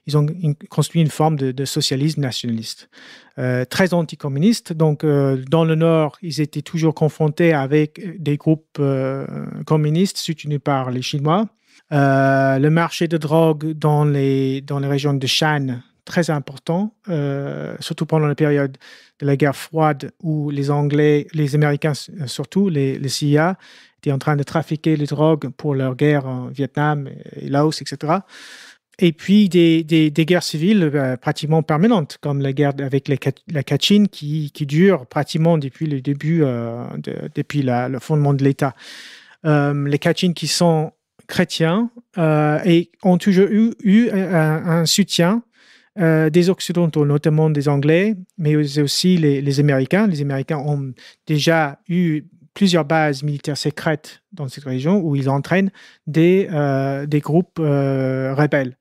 ils ont construit une forme de socialisme nationaliste, très anticommuniste. Donc, dans le Nord, ils étaient toujours confrontés avec des groupes communistes soutenus par les Chinois. Le marché de drogue dans les régions de Shan, très important, surtout pendant la période de la guerre froide où les Américains, surtout les CIA, étaient en train de trafiquer les drogues pour leur guerre en Vietnam et Laos, etc. Et puis des guerres civiles pratiquement permanentes, comme la guerre avec la Kachin qui dure pratiquement depuis le début, depuis le fondement de l'État. Les Kachin qui sont chrétiens et ont toujours eu un soutien des Occidentaux, notamment des Anglais, mais aussi les Américains. Les Américains ont déjà eu plusieurs bases militaires secrètes dans cette région où ils entraînent des groupes rebelles.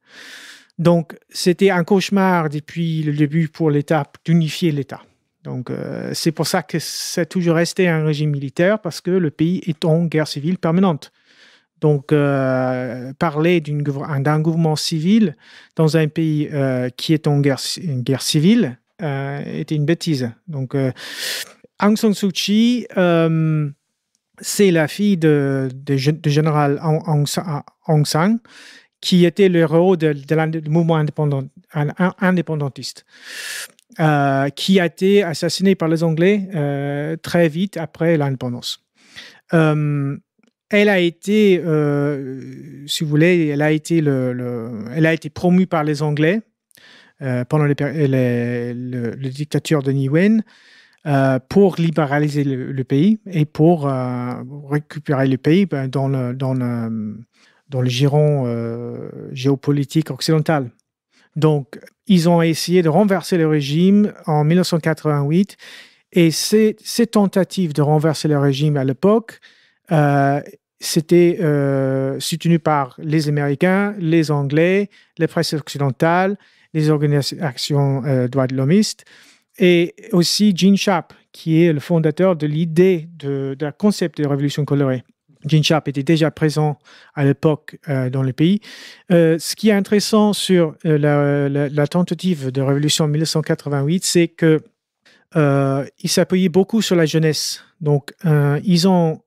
Donc, c'était un cauchemar depuis le début pour l'État d'unifier l'État. Donc, c'est pour ça que c'est toujours resté un régime militaire, parce que le pays est en guerre civile permanente. Donc, parler d'un gouvernement civil dans un pays qui est en guerre civile était une bêtise. Donc, Aung San Suu Kyi, c'est la fille de général Aung San, qui était le héros du mouvement indépendantiste, qui a été assassiné par les Anglais très vite après l'indépendance. Elle a été, si vous voulez, elle a été promue par les Anglais pendant la dictature de Nguyen pour libéraliser le pays et pour récupérer le pays dans le giron géopolitique occidental. Donc, ils ont essayé de renverser le régime en 1988 et ces tentatives de renverser le régime à l'époque c'était soutenu par les Américains, les Anglais, la presse occidentale, les organisations droits de l'hommistes, et aussi Gene Sharp, qui est le fondateur de l'idée de la concept de révolution colorée. Gene Sharp était déjà présent à l'époque dans le pays. Ce qui est intéressant sur la tentative de révolution en 1988, c'est que ils s'appuyaient beaucoup sur la jeunesse. Donc, ils ont,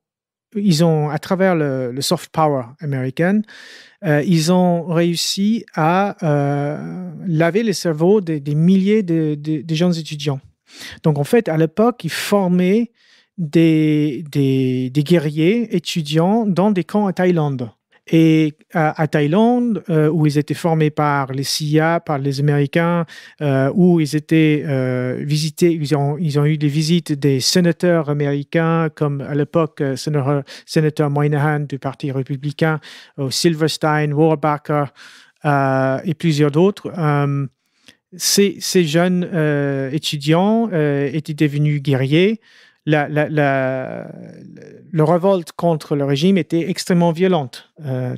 à travers le soft power américain, ils ont réussi à laver les cerveaux des milliers de jeunes étudiants. Donc, en fait, à l'époque, ils formaient des guerriers étudiants dans des camps à Thaïlande. Et à Thaïlande, où ils étaient formés par les CIA, par les Américains, où ils étaient visités, ils ont eu des visites des sénateurs américains, comme à l'époque, sénateur Moynihan du Parti républicain, Silverstein, Rohrabacher et plusieurs d'autres. Ces jeunes étudiants étaient devenus guerriers. La révolte contre le régime était extrêmement violente.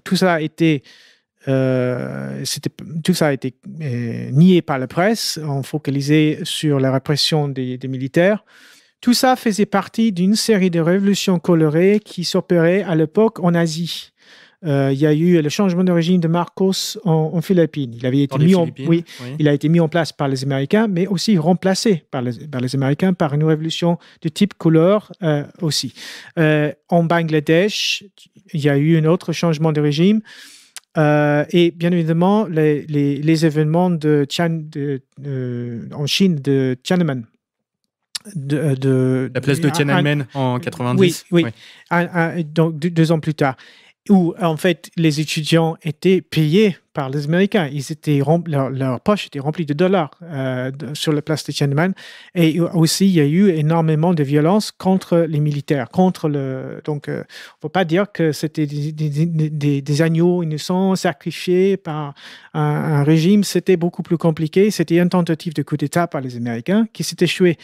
Tout ça a été nié par la presse, on focalisait sur la répression des militaires. Tout ça faisait partie d'une série de révolutions colorées qui s'opéraient à l'époque en Asie. Il y a eu le changement de régime de Marcos en Philippines. Il avait été il a été mis en place par les Américains, mais aussi remplacé par les Américains par une révolution de type couleur aussi. En Bangladesh, il y a eu un autre changement de régime. Et bien évidemment, les événements en Chine de Tiananmen. La place de Tiananmen en 90. Oui. Donc 2 ans plus tard, où en fait les étudiants étaient payés par les Américains. Leur poche était remplie de dollars sur la place de Tiananmen. Et aussi, il y a eu énormément de violence contre les militaires. Donc, on ne peut pas dire que c'était des agneaux innocents sacrifiés par un régime. C'était beaucoup plus compliqué. C'était une tentative de coup d'État par les Américains qui s'est échouée.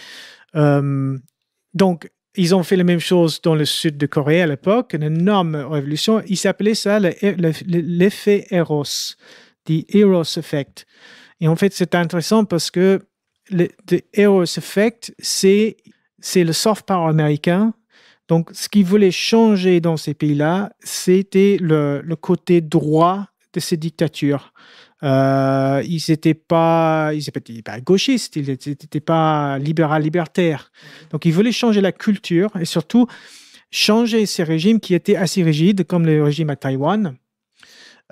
Donc, ils ont fait la même chose dans le sud de Corée à l'époque, une énorme révolution. Ils s'appelaient ça l'effet Eros, the Eros Effect. Et en fait, c'est intéressant parce que le Eros Effect, c'est le soft power américain. Donc, ce qu'ils voulaient changer dans ces pays-là, c'était le côté droit de ces dictatures. Ils n'étaient pas gauchistes, ils n'étaient pas libertaires. Donc, ils voulaient changer la culture et surtout changer ces régimes qui étaient assez rigides, comme le régime à Taïwan,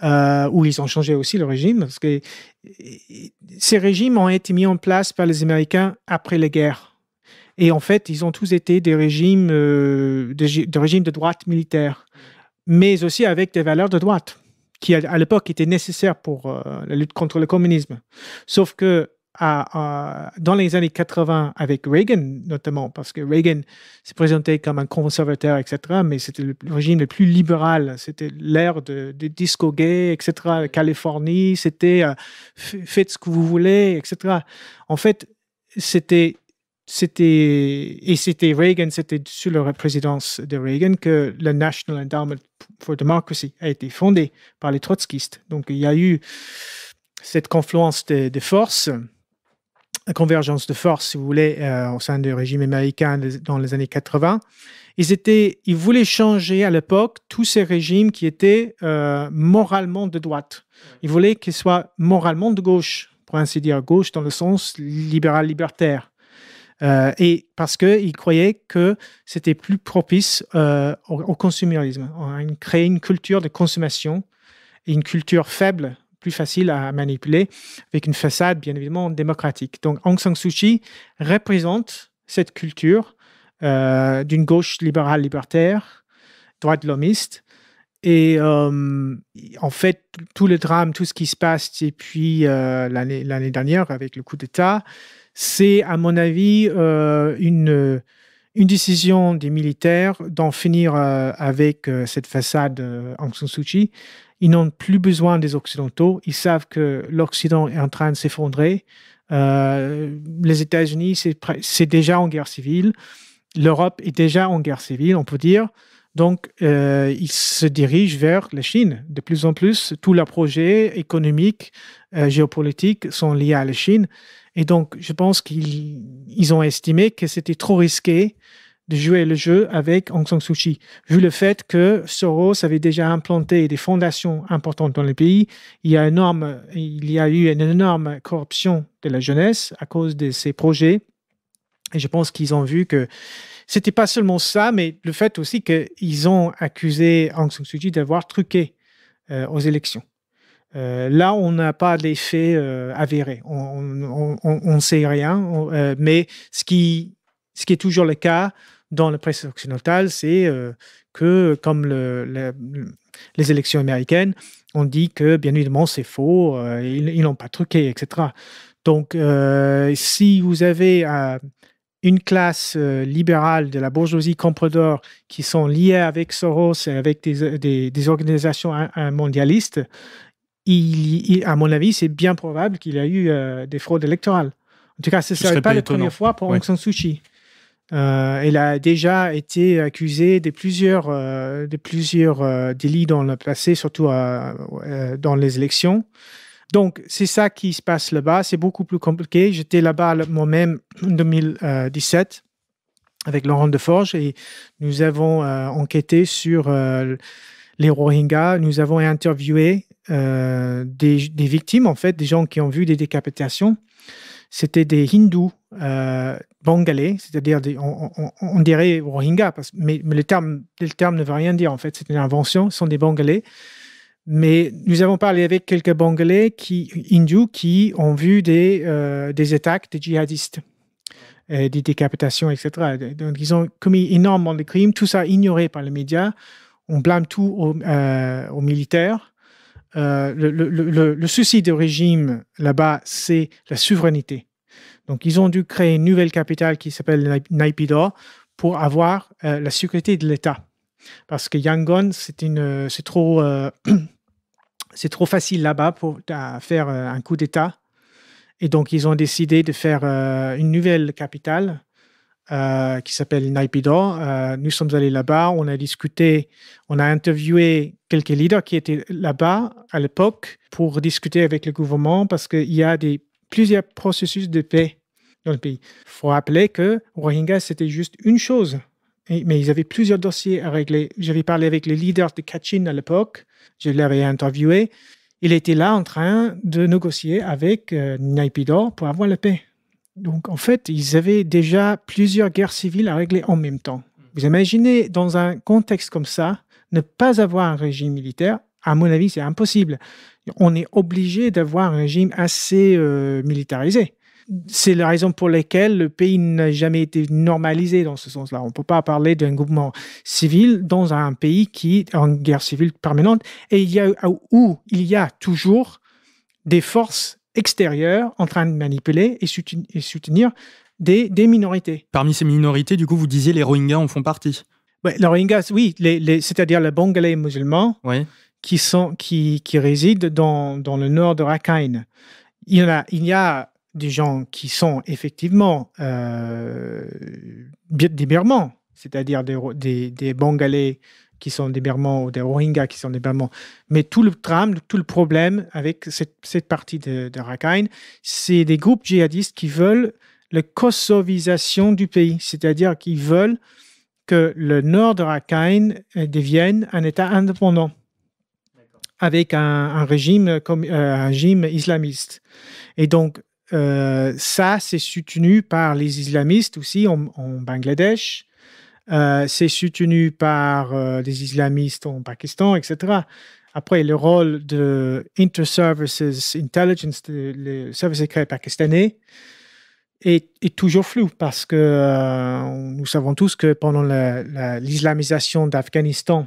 où ils ont changé aussi le régime, parce que ces régimes ont été mis en place par les Américains après la guerre. Et en fait, ils ont tous été des régimes de droite militaire, mais aussi avec des valeurs de droite, qui à l'époque étaient nécessaires pour la lutte contre le communisme. Sauf que dans les années 80, avec Reagan notamment, parce que Reagan s'est présenté comme un conservateur, etc., mais c'était le régime le plus libéral. C'était l'ère de disco gay, etc., Californie, c'était faites ce que vous voulez, etc. En fait, c'était Reagan, c'était sous la présidence de Reagan que le National Endowment for Democracy a été fondé par les trotskistes. Donc, il y a eu cette confluence de forces, la convergence de forces, si vous voulez, au sein du régime américain dans les années 80. Ils voulaient changer à l'époque tous ces régimes qui étaient moralement de droite. Ils voulaient qu'ils soient moralement de gauche, pour ainsi dire, gauche dans le sens libéral-libertaire. Et parce qu'ils croyaient que c'était plus propice au consumérisme. On a créé une culture de consommation et une culture faible, plus facile à manipuler, avec une façade bien évidemment démocratique. Donc Aung San Suu Kyi représente cette culture d'une gauche libérale libertaire, droite de l'hommiste. Et en fait, tout le drame, tout ce qui se passe depuis l'année dernière avec le coup d'État, c'est, à mon avis, une décision des militaires d'en finir avec cette façade Aung San Suu Kyi. Ils n'ont plus besoin des Occidentaux. Ils savent que l'Occident est en train de s'effondrer. Les États-Unis, c'est déjà en guerre civile. L'Europe est déjà en guerre civile, on peut dire. Donc, ils se dirigent vers la Chine. De plus en plus, tous leurs projets économiques, géopolitiques sont liés à la Chine. Et donc, je pense qu'ils ont estimé que c'était trop risqué de jouer le jeu avec Aung San Suu Kyi, vu le fait que Soros avait déjà implanté des fondations importantes dans le pays. Il y a eu une énorme corruption de la jeunesse à cause de ces projets. Et je pense qu'ils ont vu que c'était pas seulement ça, mais le fait aussi qu'ils ont accusé Aung San Suu Kyi d'avoir truqué aux élections. Là, on n'a pas d'effet avéré. On ne sait rien. Mais ce qui est toujours le cas dans la presse occidentale, c'est que, comme les élections américaines, on dit que, bien évidemment, c'est faux, ils n'ont pas truqué, etc. Donc, si vous avez une classe libérale de la bourgeoisie comprador qui sont liées avec Soros et avec des organisations mondialistes, à mon avis, c'est bien probable qu'il y a eu des fraudes électorales. En tout cas, ce ne serait pas la première fois pour Aung San Suu Kyi. Elle a déjà été accusée de plusieurs délits dans le passé, surtout dans les élections. Donc, c'est ça qui se passe là-bas. C'est beaucoup plus compliqué. J'étais là-bas moi-même en 2017 avec Laurent Deforge et nous avons enquêté sur les Rohingyas. Nous avons interviewé des victimes, en fait, des gens qui ont vu des décapitations. C'était des hindous bengalais, c'est-à-dire on dirait Rohingyas, mais le terme ne veut rien dire, en fait. C'est une invention, ce sont des bengalais. Mais nous avons parlé avec quelques bengalais hindous qui ont vu des attaques de djihadistes, des décapitations, etc. Donc, ils ont commis énormément de crimes, tout ça ignoré par les médias. On blâme tout aux militaires. Le souci du régime là-bas, c'est la souveraineté. Donc, ils ont dû créer une nouvelle capitale qui s'appelle Naypyidaw pour avoir la sécurité de l'État. Parce que Yangon, c'est trop facile là-bas pour faire un coup d'État. Et donc, ils ont décidé de faire une nouvelle capitale qui s'appelle Naypyidaw. Nous sommes allés là-bas, on a discuté, on a interviewé quelques leaders qui étaient là-bas à l'époque pour discuter avec le gouvernement parce qu'il y a plusieurs processus de paix dans le pays. Il faut rappeler que Rohingya, c'était juste une chose, mais ils avaient plusieurs dossiers à régler. J'avais parlé avec le leader de Kachin à l'époque, je l'avais interviewé. Il était là en train de négocier avec Naypyidaw pour avoir la paix. Donc, en fait, ils avaient déjà plusieurs guerres civiles à régler en même temps. Vous imaginez, dans un contexte comme ça, ne pas avoir un régime militaire, à mon avis, c'est impossible. On est obligé d'avoir un régime assez militarisé. C'est la raison pour laquelle le pays n'a jamais été normalisé dans ce sens-là. On ne peut pas parler d'un gouvernement civil dans un pays qui est en guerre civile permanente et où il y a toujours des forces extérieures en train de manipuler et soutenir des minorités. Parmi ces minorités, du coup, vous disiez les Rohingyas en font partie. Ouais, les Rohingyas, oui, c'est-à-dire les Bengalais musulmans qui résident dans le nord de Rakhine. Il y a des gens qui sont effectivement des Birmans, c'est-à-dire des Bengalais qui sont des Birmans ou des Rohingyas qui sont des Birmans. Mais tout le problème avec cette partie de Rakhine, c'est des groupes djihadistes qui veulent la kosovisation du pays, c'est-à-dire qu'ils veulent que le nord de Rakhine devienne un État indépendant avec un régime islamiste. Et donc, ça, c'est soutenu par les islamistes aussi en Bangladesh. C'est soutenu par des islamistes en Pakistan, etc. Après, le rôle de Inter-Services Intelligence, le service secret pakistanais, est toujours flou parce que nous savons tous que pendant l'islamisation d'Afghanistan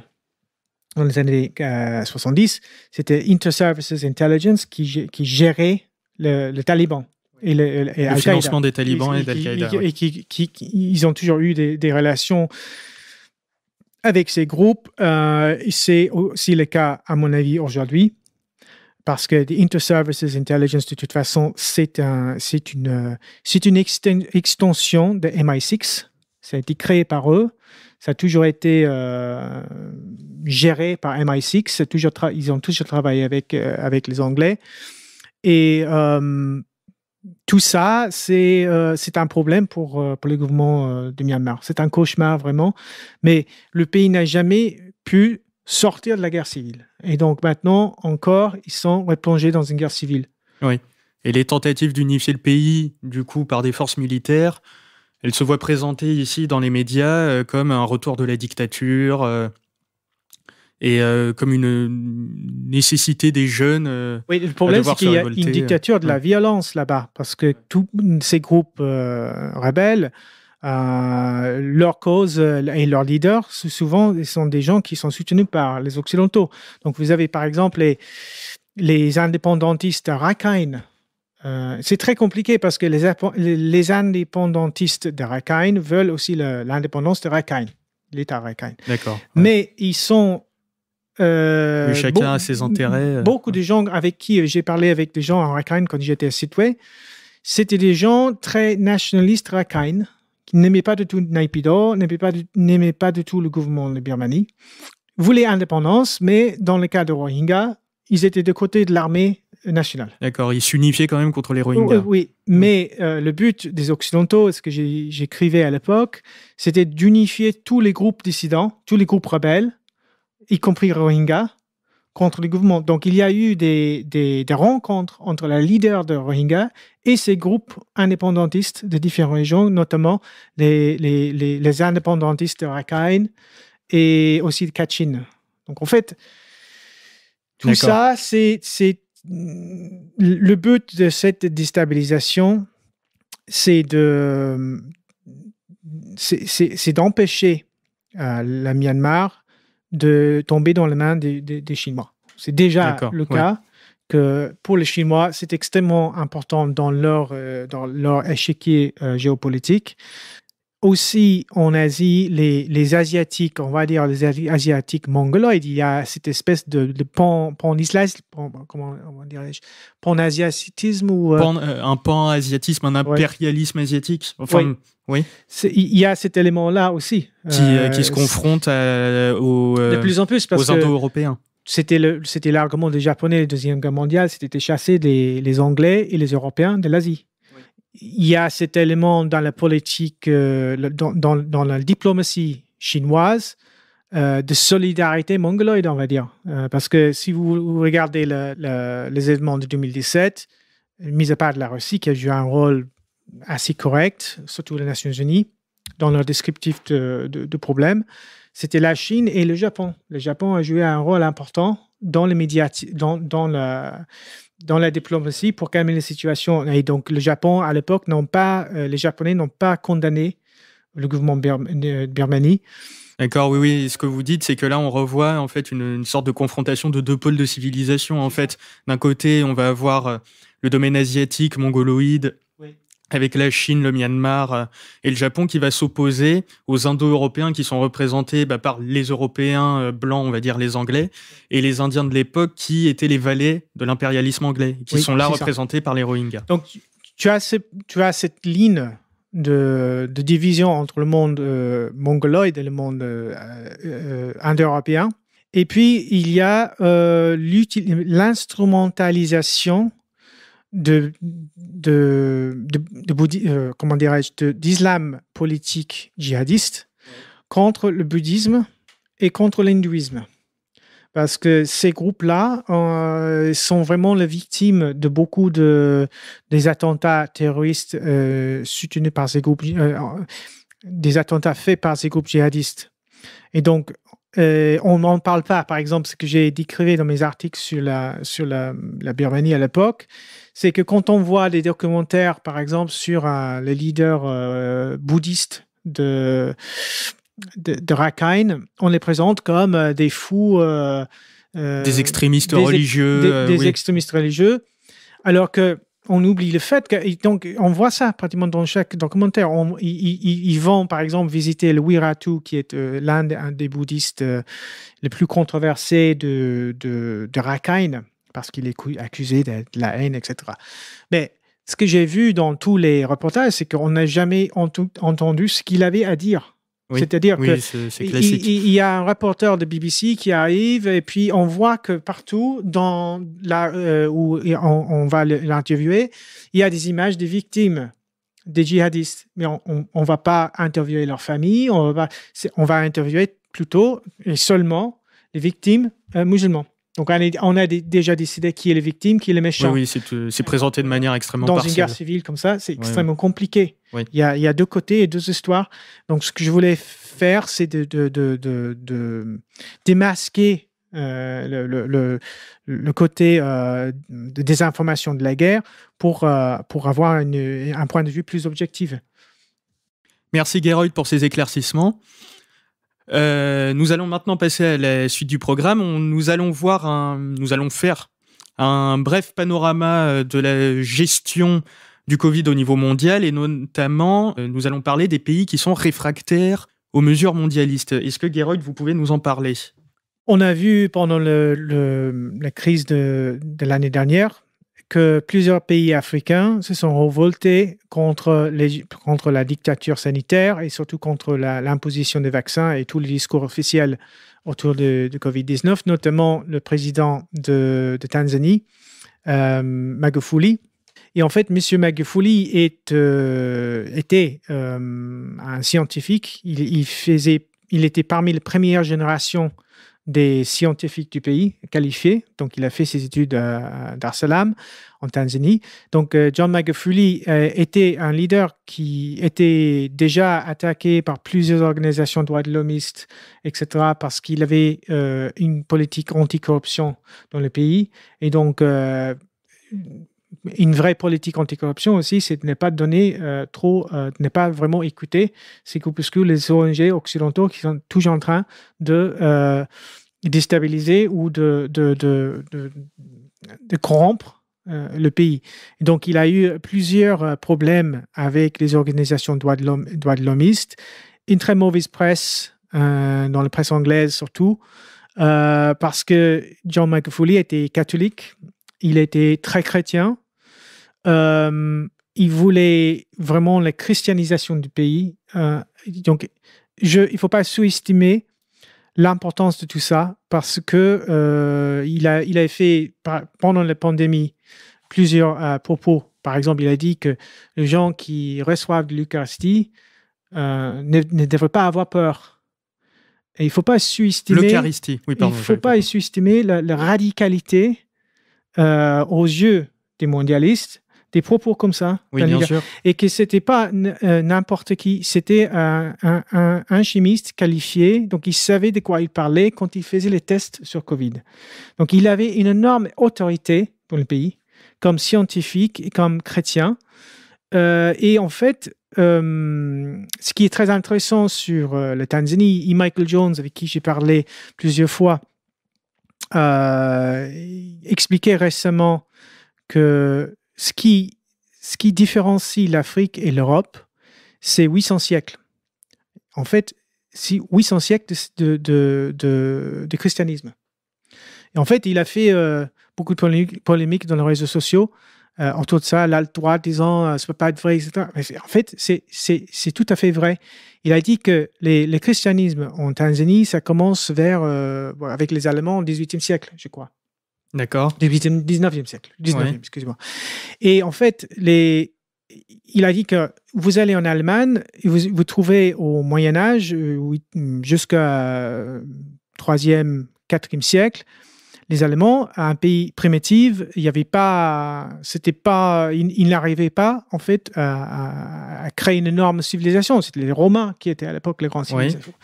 dans les années 70, c'était Inter-Services Intelligence qui gérait le Taliban. Et le financement des talibans et d'Al-Qaïda. Et ils ont toujours eu des relations avec ces groupes. C'est aussi le cas, à mon avis, aujourd'hui, parce que Inter-Services Intelligence, de toute façon, c'est une extension de MI6. Ça a été créé par eux. Ça a toujours été géré par MI6. Ils ont toujours travaillé avec les Anglais. Et tout ça, c'est un problème pour le gouvernement de Myanmar. C'est un cauchemar, vraiment. Mais le pays n'a jamais pu sortir de la guerre civile. Et donc maintenant, encore, ils sont replongés dans une guerre civile. Oui. Et les tentatives d'unifier le pays, du coup, par des forces militaires, elles se voient présentées ici dans les médias comme un retour de la dictature et comme une nécessité des jeunes. Oui, le problème, c'est qu'il y a une dictature de la violence là-bas, parce que tous ces groupes rebelles, leur cause et leurs leaders, souvent, sont des gens qui sont soutenus par les Occidentaux. Donc, vous avez par exemple les indépendantistes Rakhine. C'est très compliqué parce que les indépendantistes de Rakhine veulent aussi l'indépendance de Rakhine, l'État Rakhine. D'accord. Ouais. Mais ils sont... chacun a ses intérêts. Beaucoup de gens avec qui j'ai parlé avec des gens en Rakhine quand j'étais à Sittwe, c'était des gens très nationalistes Rakhine, qui n'aimaient pas du tout Naypyidaw, n'aimaient pas du tout le gouvernement de Birmanie, voulaient indépendance, mais dans le cas de Rohingyas, ils étaient de côté de l'armée nationale. D'accord, ils s'unifiaient quand même contre les Rohingyas. Oui, mais le but des Occidentaux, ce que j'écrivais à l'époque, c'était d'unifier tous les groupes dissidents, tous les groupes rebelles, y compris Rohingyas, contre le gouvernement. Donc, il y a eu des rencontres entre la leader de Rohingyas et ces groupes indépendantistes de différentes régions, notamment les indépendantistes de Rakhine et aussi de Kachin. Donc, en fait, tout ça, c'est le but de cette déstabilisation, c'est d'empêcher la Myanmar de tomber dans les mains des Chinois. C'est déjà le cas que pour les Chinois, c'est extrêmement important dans leur échiquier géopolitique. Aussi, en Asie, les Asiatiques, on va dire les Asiatiques mongoloïdes, il y a cette espèce de pan-asiatisme ou... un pan-asiatisme, un impérialisme asiatique. Enfin, oui. Il y a cet élément-là aussi. Qui se confronte de plus en plus aux Indo-Européens. C'était l'argument des Japonais de la Deuxième Guerre mondiale, c'était de chasser les Anglais et les Européens de l'Asie. Il y a cet élément dans la politique, dans la diplomatie chinoise, de solidarité mongoloïde, on va dire. Parce que si vous regardez les événements de 2017, mis à part de la Russie, qui a joué un rôle assez correct, surtout les Nations Unies, dans leur descriptif de problèmes, c'était la Chine et le Japon. Le Japon a joué un rôle important dans les médias, dans la diplomatie pour calmer les situations. Et donc, le Japon, à l'époque, les Japonais n'ont pas condamné le gouvernement de Birmanie. D'accord, oui. Ce que vous dites, c'est que là, on revoit en fait une sorte de confrontation de deux pôles de civilisation. En fait, d'un côté, on va avoir le domaine asiatique, mongoloïde, avec la Chine, le Myanmar et le Japon qui va s'opposer aux Indo-Européens qui sont représentés par les Européens blancs, on va dire les Anglais, et les Indiens de l'époque qui étaient les valets de l'impérialisme anglais, qui sont là représentés par les Rohingyas. Donc, tu as cette ligne de division entre le monde mongoloïde et le monde indo-européen. Et puis, il y a l'instrumentalisation d'islam politique djihadiste contre le bouddhisme et contre l'hindouisme. Parce que ces groupes-là sont vraiment les victimes de beaucoup des attentats terroristes soutenus par ces groupes, des attentats faits par ces groupes djihadistes. Et donc, on n'en parle pas. Par exemple, ce que j'ai décrit dans mes articles sur la Birmanie à l'époque, c'est que quand on voit des documentaires, par exemple, sur les leaders bouddhistes de Rakhine, on les présente comme des fous... des extrémistes religieux. Des extrémistes religieux, alors qu'on oublie le fait que... Donc, on voit ça pratiquement dans chaque documentaire. Ils vont, par exemple, visiter le Wiratu, qui est l'un des bouddhistes les plus controversés de Rakhine, parce qu'il est accusé de la haine, etc. Mais ce que j'ai vu dans tous les reportages, c'est qu'on n'a jamais entendu ce qu'il avait à dire. Oui. C'est-à-dire Oui, que c'est classique. il y a un reporter de BBC qui arrive et puis on voit que partout dans où on va l'interviewer, il y a des images des victimes des djihadistes, mais on va pas interviewer leur famille, on va interviewer plutôt et seulement les victimes musulmanes. Donc, on a déjà décidé qui est les victimes, qui est le méchant. Oui, c'est présenté de manière extrêmement partielle. partielle. Dans une guerre civile comme ça, c'est extrêmement compliqué. Oui. Il y a deux côtés et deux histoires. Donc, ce que je voulais faire, c'est de démasquer le côté de désinformation de la guerre pour avoir un point de vue plus objectif. Merci Gerold pour ces éclaircissements. Nous allons maintenant passer à la suite du programme. Nous allons faire un bref panorama de la gestion du Covid au niveau mondial et notamment, nous allons parler des pays qui sont réfractaires aux mesures mondialistes. Est-ce que Gerold, vous pouvez nous en parler ? On a vu pendant la crise de l'année dernière que plusieurs pays africains se sont révoltés contre la dictature sanitaire et surtout contre l'imposition des vaccins et tous les discours officiels autour de Covid-19, notamment le président de Tanzanie, Magufuli. Et en fait, M. Magufuli était un scientifique. Il était parmi les premières générations des scientifiques du pays qualifiés. Donc, il a fait ses études à Dar es Salaam, en Tanzanie. Donc, John Magufuli était un leader qui était déjà attaqué par plusieurs organisations de droits de l'hommistes, etc., parce qu'il avait une politique anticorruption dans le pays. Et donc, une vraie politique anticorruption aussi, c'est de ne pas donner de ne pas vraiment écouter ces groupuscules, les ONG occidentaux qui sont toujours en train de déstabiliser ou de corrompre le pays. Et donc, il a eu plusieurs problèmes avec les organisations de droits de l'hommistes, une très mauvaise presse, dans la presse anglaise surtout, parce que John Magufuli était catholique, il était très chrétien, il voulait vraiment la christianisation du pays. Donc, il ne faut pas sous-estimer l'importance de tout ça parce que il a fait pendant la pandémie plusieurs propos. Par exemple, il a dit que les gens qui reçoivent de l'Eucharistie ne devraient pas avoir peur. Et il ne faut pas sous-estimer. L'Eucharistie, oui, pardon. Il ne faut pas sous-estimer la radicalité aux yeux des mondialistes, des propos comme ça. Oui, bien sûr. Et que ce n'était pas n'importe qui, c'était un chimiste qualifié, donc il savait de quoi il parlait quand il faisait les tests sur Covid. Donc il avait une énorme autorité dans le pays, comme scientifique et comme chrétien. Et en fait, ce qui est très intéressant sur la Tanzanie, Michael Jones, avec qui j'ai parlé plusieurs fois, expliquait récemment que ce qui différencie l'Afrique et l'Europe, c'est 800 siècles. En fait, c'est 800 siècles de christianisme. Et en fait, il a fait beaucoup de polémiques dans les réseaux sociaux autour de ça, l'alt-droite disant ça ne peut pas être vrai, etc. Mais en fait, c'est tout à fait vrai. Il a dit que le christianisme en Tanzanie, ça commence avec les Allemands au XVIIIe siècle, je crois. D'accord. 19e siècle. 19e, excusez-moi. Et en fait, il a dit que vous allez en Allemagne, et vous trouvez au Moyen-Âge, jusqu'à 3e, 4e siècle, les Allemands, un pays primitif, il n'y avait pas, ils n'arrivaient pas, en fait, à créer une énorme civilisation. C'était les Romains qui étaient à l'époque les grandes civilisations. Oui.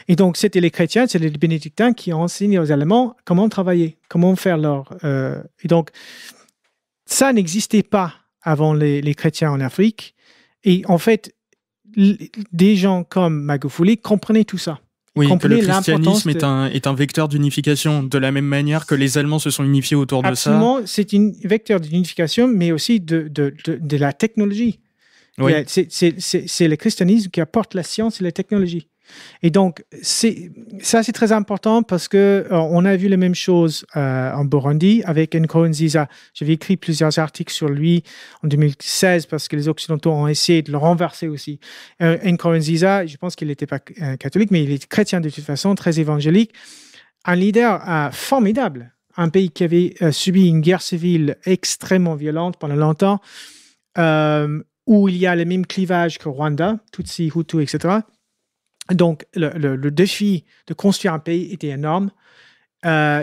Et donc, c'était les chrétiens, c'était les bénédictins qui ont enseigné aux Allemands comment travailler, comment faire et donc, ça n'existait pas avant les chrétiens en Afrique. Et en fait, des gens comme Magufuli comprenaient tout ça. Oui, que le christianisme est un vecteur d'unification, de la même manière que les Allemands se sont unifiés autour de ça. Absolument, c'est un vecteur d'unification, mais aussi de la technologie. Oui. C'est le christianisme qui apporte la science et la technologie. Et donc, ça, c'est très important parce que on a vu la même chose en Burundi avec Nkurunziza. J'avais écrit plusieurs articles sur lui en 2016 parce que les Occidentaux ont essayé de le renverser aussi. Nkurunziza, je pense qu'il n'était pas catholique, mais il est chrétien de toute façon, très évangélique. Un leader formidable. Un pays qui avait subi une guerre civile extrêmement violente pendant longtemps, où il y a le même clivage que Rwanda, Tutsi, Hutu, etc. Donc, le défi de construire un pays était énorme.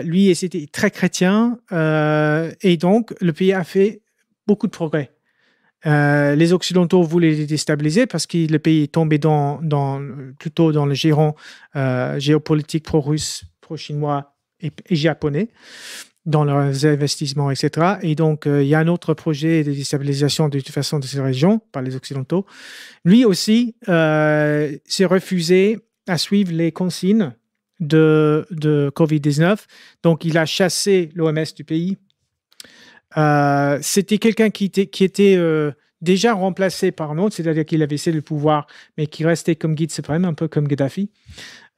Lui, c'était très chrétien. Et donc, le pays a fait beaucoup de progrès. Les Occidentaux voulaient les déstabiliser parce que le pays est tombé plutôt dans le giron géopolitique pro-russe, pro-chinois et japonais dans leurs investissements, etc. Et donc, il y a un autre projet de déstabilisation de toute façon de ces régions par les Occidentaux. Lui aussi s'est refusé à suivre les consignes de Covid-19. Donc, il a chassé l'OMS du pays. C'était quelqu'un qui était déjà remplacé par un autre, c'est-à-dire qu'il avait cédé le pouvoir, mais qui restait comme guide suprême, un peu comme Gaddafi.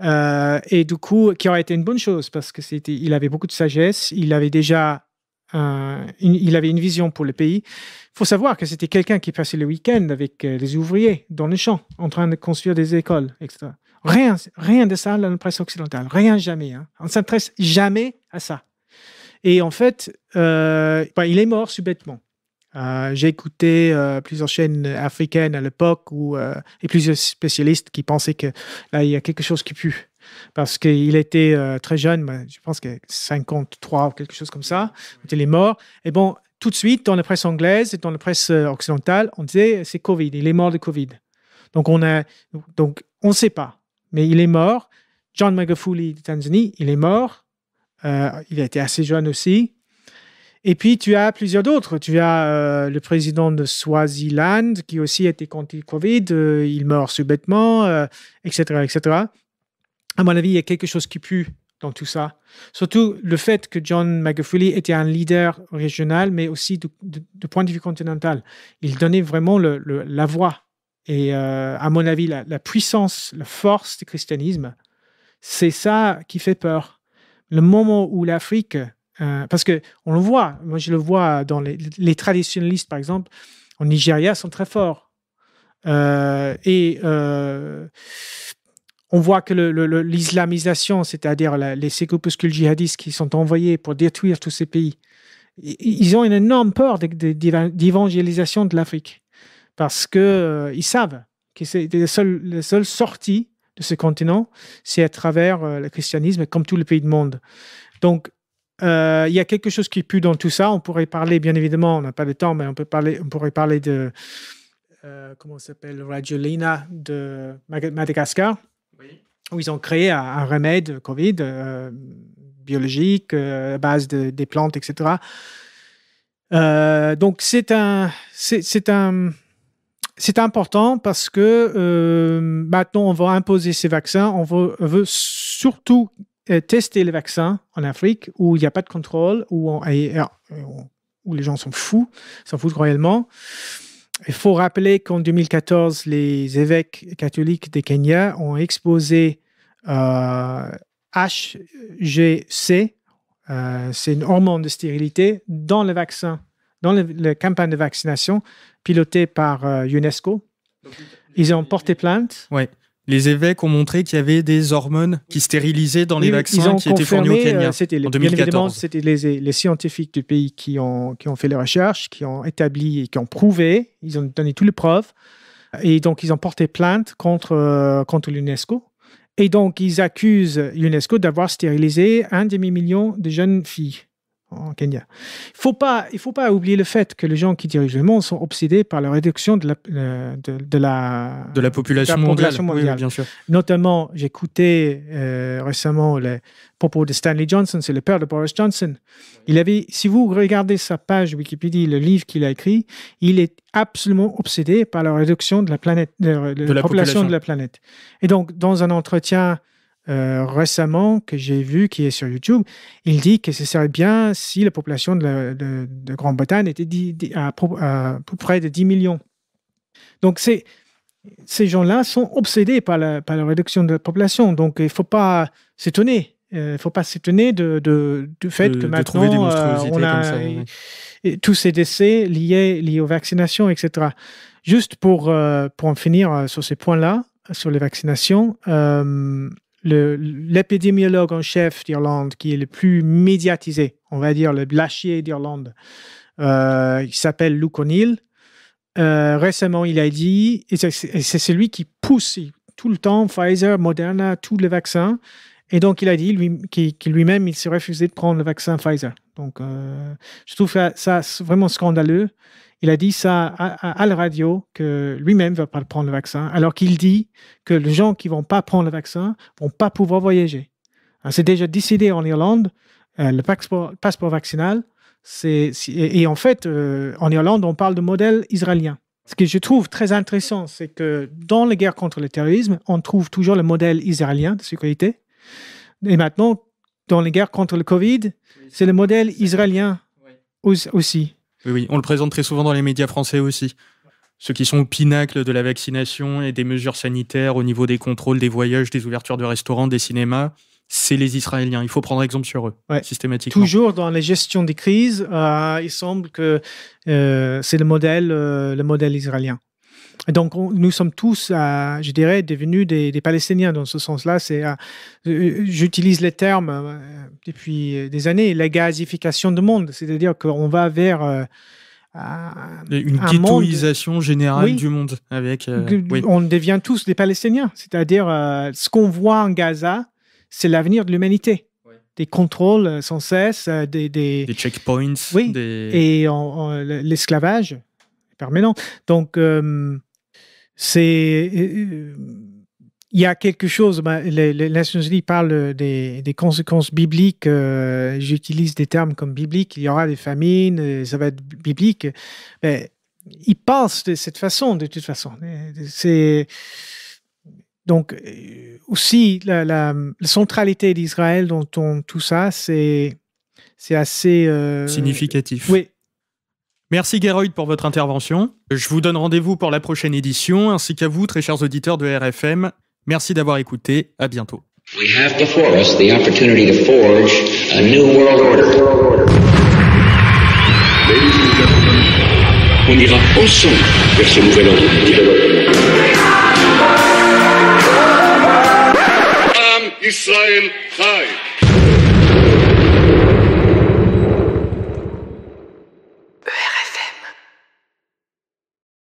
Et du coup, qui aurait été une bonne chose parce que il avait beaucoup de sagesse, il avait déjà il avait une vision pour le pays. Il faut savoir que c'était quelqu'un qui passait le week-end avec les ouvriers dans les champs, en train de construire des écoles, etc. Rien de ça dans la presse occidentale, rien, jamais. Hein. On ne s'intéresse jamais à ça. Et en fait, il est mort subitement. J'ai écouté plusieurs chaînes africaines à l'époque et plusieurs spécialistes qui pensaient que là, il y a quelque chose qui pue. Parce qu'il était très jeune, je pense que 53 ou quelque chose comme ça, quand il est mort. Et bon, tout de suite, dans la presse anglaise et dans la presse occidentale, on disait c'est Covid, il est mort de Covid. Donc, on ne sait pas, mais il est mort. John Magufuli de Tanzanie, il est mort. Il a été assez jeune aussi. Et puis, tu as plusieurs d'autres. Tu as le président de Swaziland qui aussi était contre le Covid. Il meurt subitement, etc., etc. À mon avis, il y a quelque chose qui pue dans tout ça. Surtout le fait que John Magufuli était un leader régional, mais aussi de point de vue continental. Il donnait vraiment la voix. Et à mon avis, la puissance, la force du christianisme, c'est ça qui fait peur. Le moment où l'Afrique... parce qu'on le voit, moi je le vois dans les traditionnalistes, par exemple, au Nigeria, sont très forts. On voit que l'islamisation, c'est-à-dire les groupuscules djihadistes qui sont envoyés pour détruire tous ces pays, ils ont une énorme peur d'évangélisation de l'Afrique. Parce qu'ils savent que c'est la seule sortie de ce continent, c'est à travers le christianisme, comme tous les pays du monde. Donc, il y a quelque chose qui pue dans tout ça. On pourrait parler, bien évidemment, on n'a pas le temps, mais on pourrait parler de, comment ça s'appelle, Rajolina de Madagascar, oui, où ils ont créé un remède Covid biologique à base des plantes, etc. Donc, c'est important parce que maintenant, on va imposer ces vaccins. On veut surtout tester les vaccins en Afrique où il n'y a pas de contrôle, où les gens s'en foutent royalement. Il faut rappeler qu'en 2014, les évêques catholiques de Kenya ont exposé HGC, c'est une hormone de stérilité, dans le vaccin, dans la campagne de vaccination pilotée par UNESCO. Ils ont porté plainte. Ouais. Les évêques ont montré qu'il y avait des hormones qui stérilisaient dans les vaccins qui étaient fournis au Kenya en 2014. Bien évidemment, c'était les scientifiques du pays qui ont fait les recherches, qui ont établi et qui ont prouvé. Ils ont donné toutes les preuves. Et donc, ils ont porté plainte contre l'UNESCO. Et donc, ils accusent l'UNESCO d'avoir stérilisé 1 demi-million de jeunes filles en Kenya. Il faut pas oublier le fait que les gens qui dirigent le monde sont obsédés par la réduction de la population mondiale. Oui, bien sûr. Notamment, j'écoutais récemment les propos de Stanley Johnson, c'est le père de Boris Johnson. Si vous regardez sa page Wikipédia, le livre qu'il a écrit, il est absolument obsédé par la réduction de la planète, de la population de la planète. Et donc, dans un entretien récemment que j'ai vu, qui est sur YouTube, il dit que ce serait bien si la population de Grande-Bretagne était à peu près de 10 millions. Donc, ces gens-là sont obsédés par la réduction de la population. Donc, il ne faut pas s'étonner. Il faut pas s'étonner du fait que maintenant, on a tous ces décès liés aux vaccinations, etc. Juste pour en finir sur ces points-là, sur les vaccinations, l'épidémiologue en chef d'Irlande, qui est le plus médiatisé, on va dire le Blachier d'Irlande, il s'appelle Luke O'Neill. Récemment, il a dit, et c'est celui qui pousse tout le temps Pfizer, Moderna, tous les vaccins. Et donc, il a dit qu'il lui-même, il s'est refusé de prendre le vaccin Pfizer. Donc, je trouve ça vraiment scandaleux. Il a dit ça à la radio, que lui-même ne va pas prendre le vaccin, alors qu'il dit que les gens qui ne vont pas prendre le vaccin ne vont pas pouvoir voyager. C'est déjà décidé en Irlande, le passeport vaccinal. Et en fait, en Irlande, on parle de modèle israélien. Ce que je trouve très intéressant, c'est que dans les guerres contre le terrorisme, on trouve toujours le modèle israélien de sécurité. Et maintenant, dans les guerres contre le Covid, c'est le modèle israélien aussi. Oui, on le présente très souvent dans les médias français aussi. Ceux qui sont au pinacle de la vaccination et des mesures sanitaires au niveau des contrôles, des voyages, des ouvertures de restaurants, des cinémas, c'est les Israéliens. Il faut prendre exemple sur eux, systématiquement. Toujours dans la gestion des crises, il semble que c'est le modèle israélien. Et donc, nous sommes tous, je dirais, devenus des Palestiniens dans ce sens-là. J'utilise les termes depuis des années, la gazification du monde. C'est-à-dire qu'on va vers une ghettoisation générale du monde. On devient tous des Palestiniens. C'est-à-dire, ce qu'on voit en Gaza, c'est l'avenir de l'humanité. Des contrôles sans cesse, des checkpoints. Oui, et l'esclavage permanent. Donc, il y a quelque chose, les Nations Unies parlent des conséquences bibliques, j'utilise des termes comme bibliques, il y aura des famines, ça va être biblique, mais ils pensent de cette façon, de toute façon. Donc, aussi, la centralité d'Israël dans tout ça, c'est assez... significatif. Oui. Merci Geroyd pour votre intervention. Je vous donne rendez-vous pour la prochaine édition, ainsi qu'à vous, très chers auditeurs de RFM. Merci d'avoir écouté. À bientôt. We have before us the opportunity to forge a new world order. Ladies and gentlemen, on ira ensemble vers ce nouvel ordre mondial. Am Israël.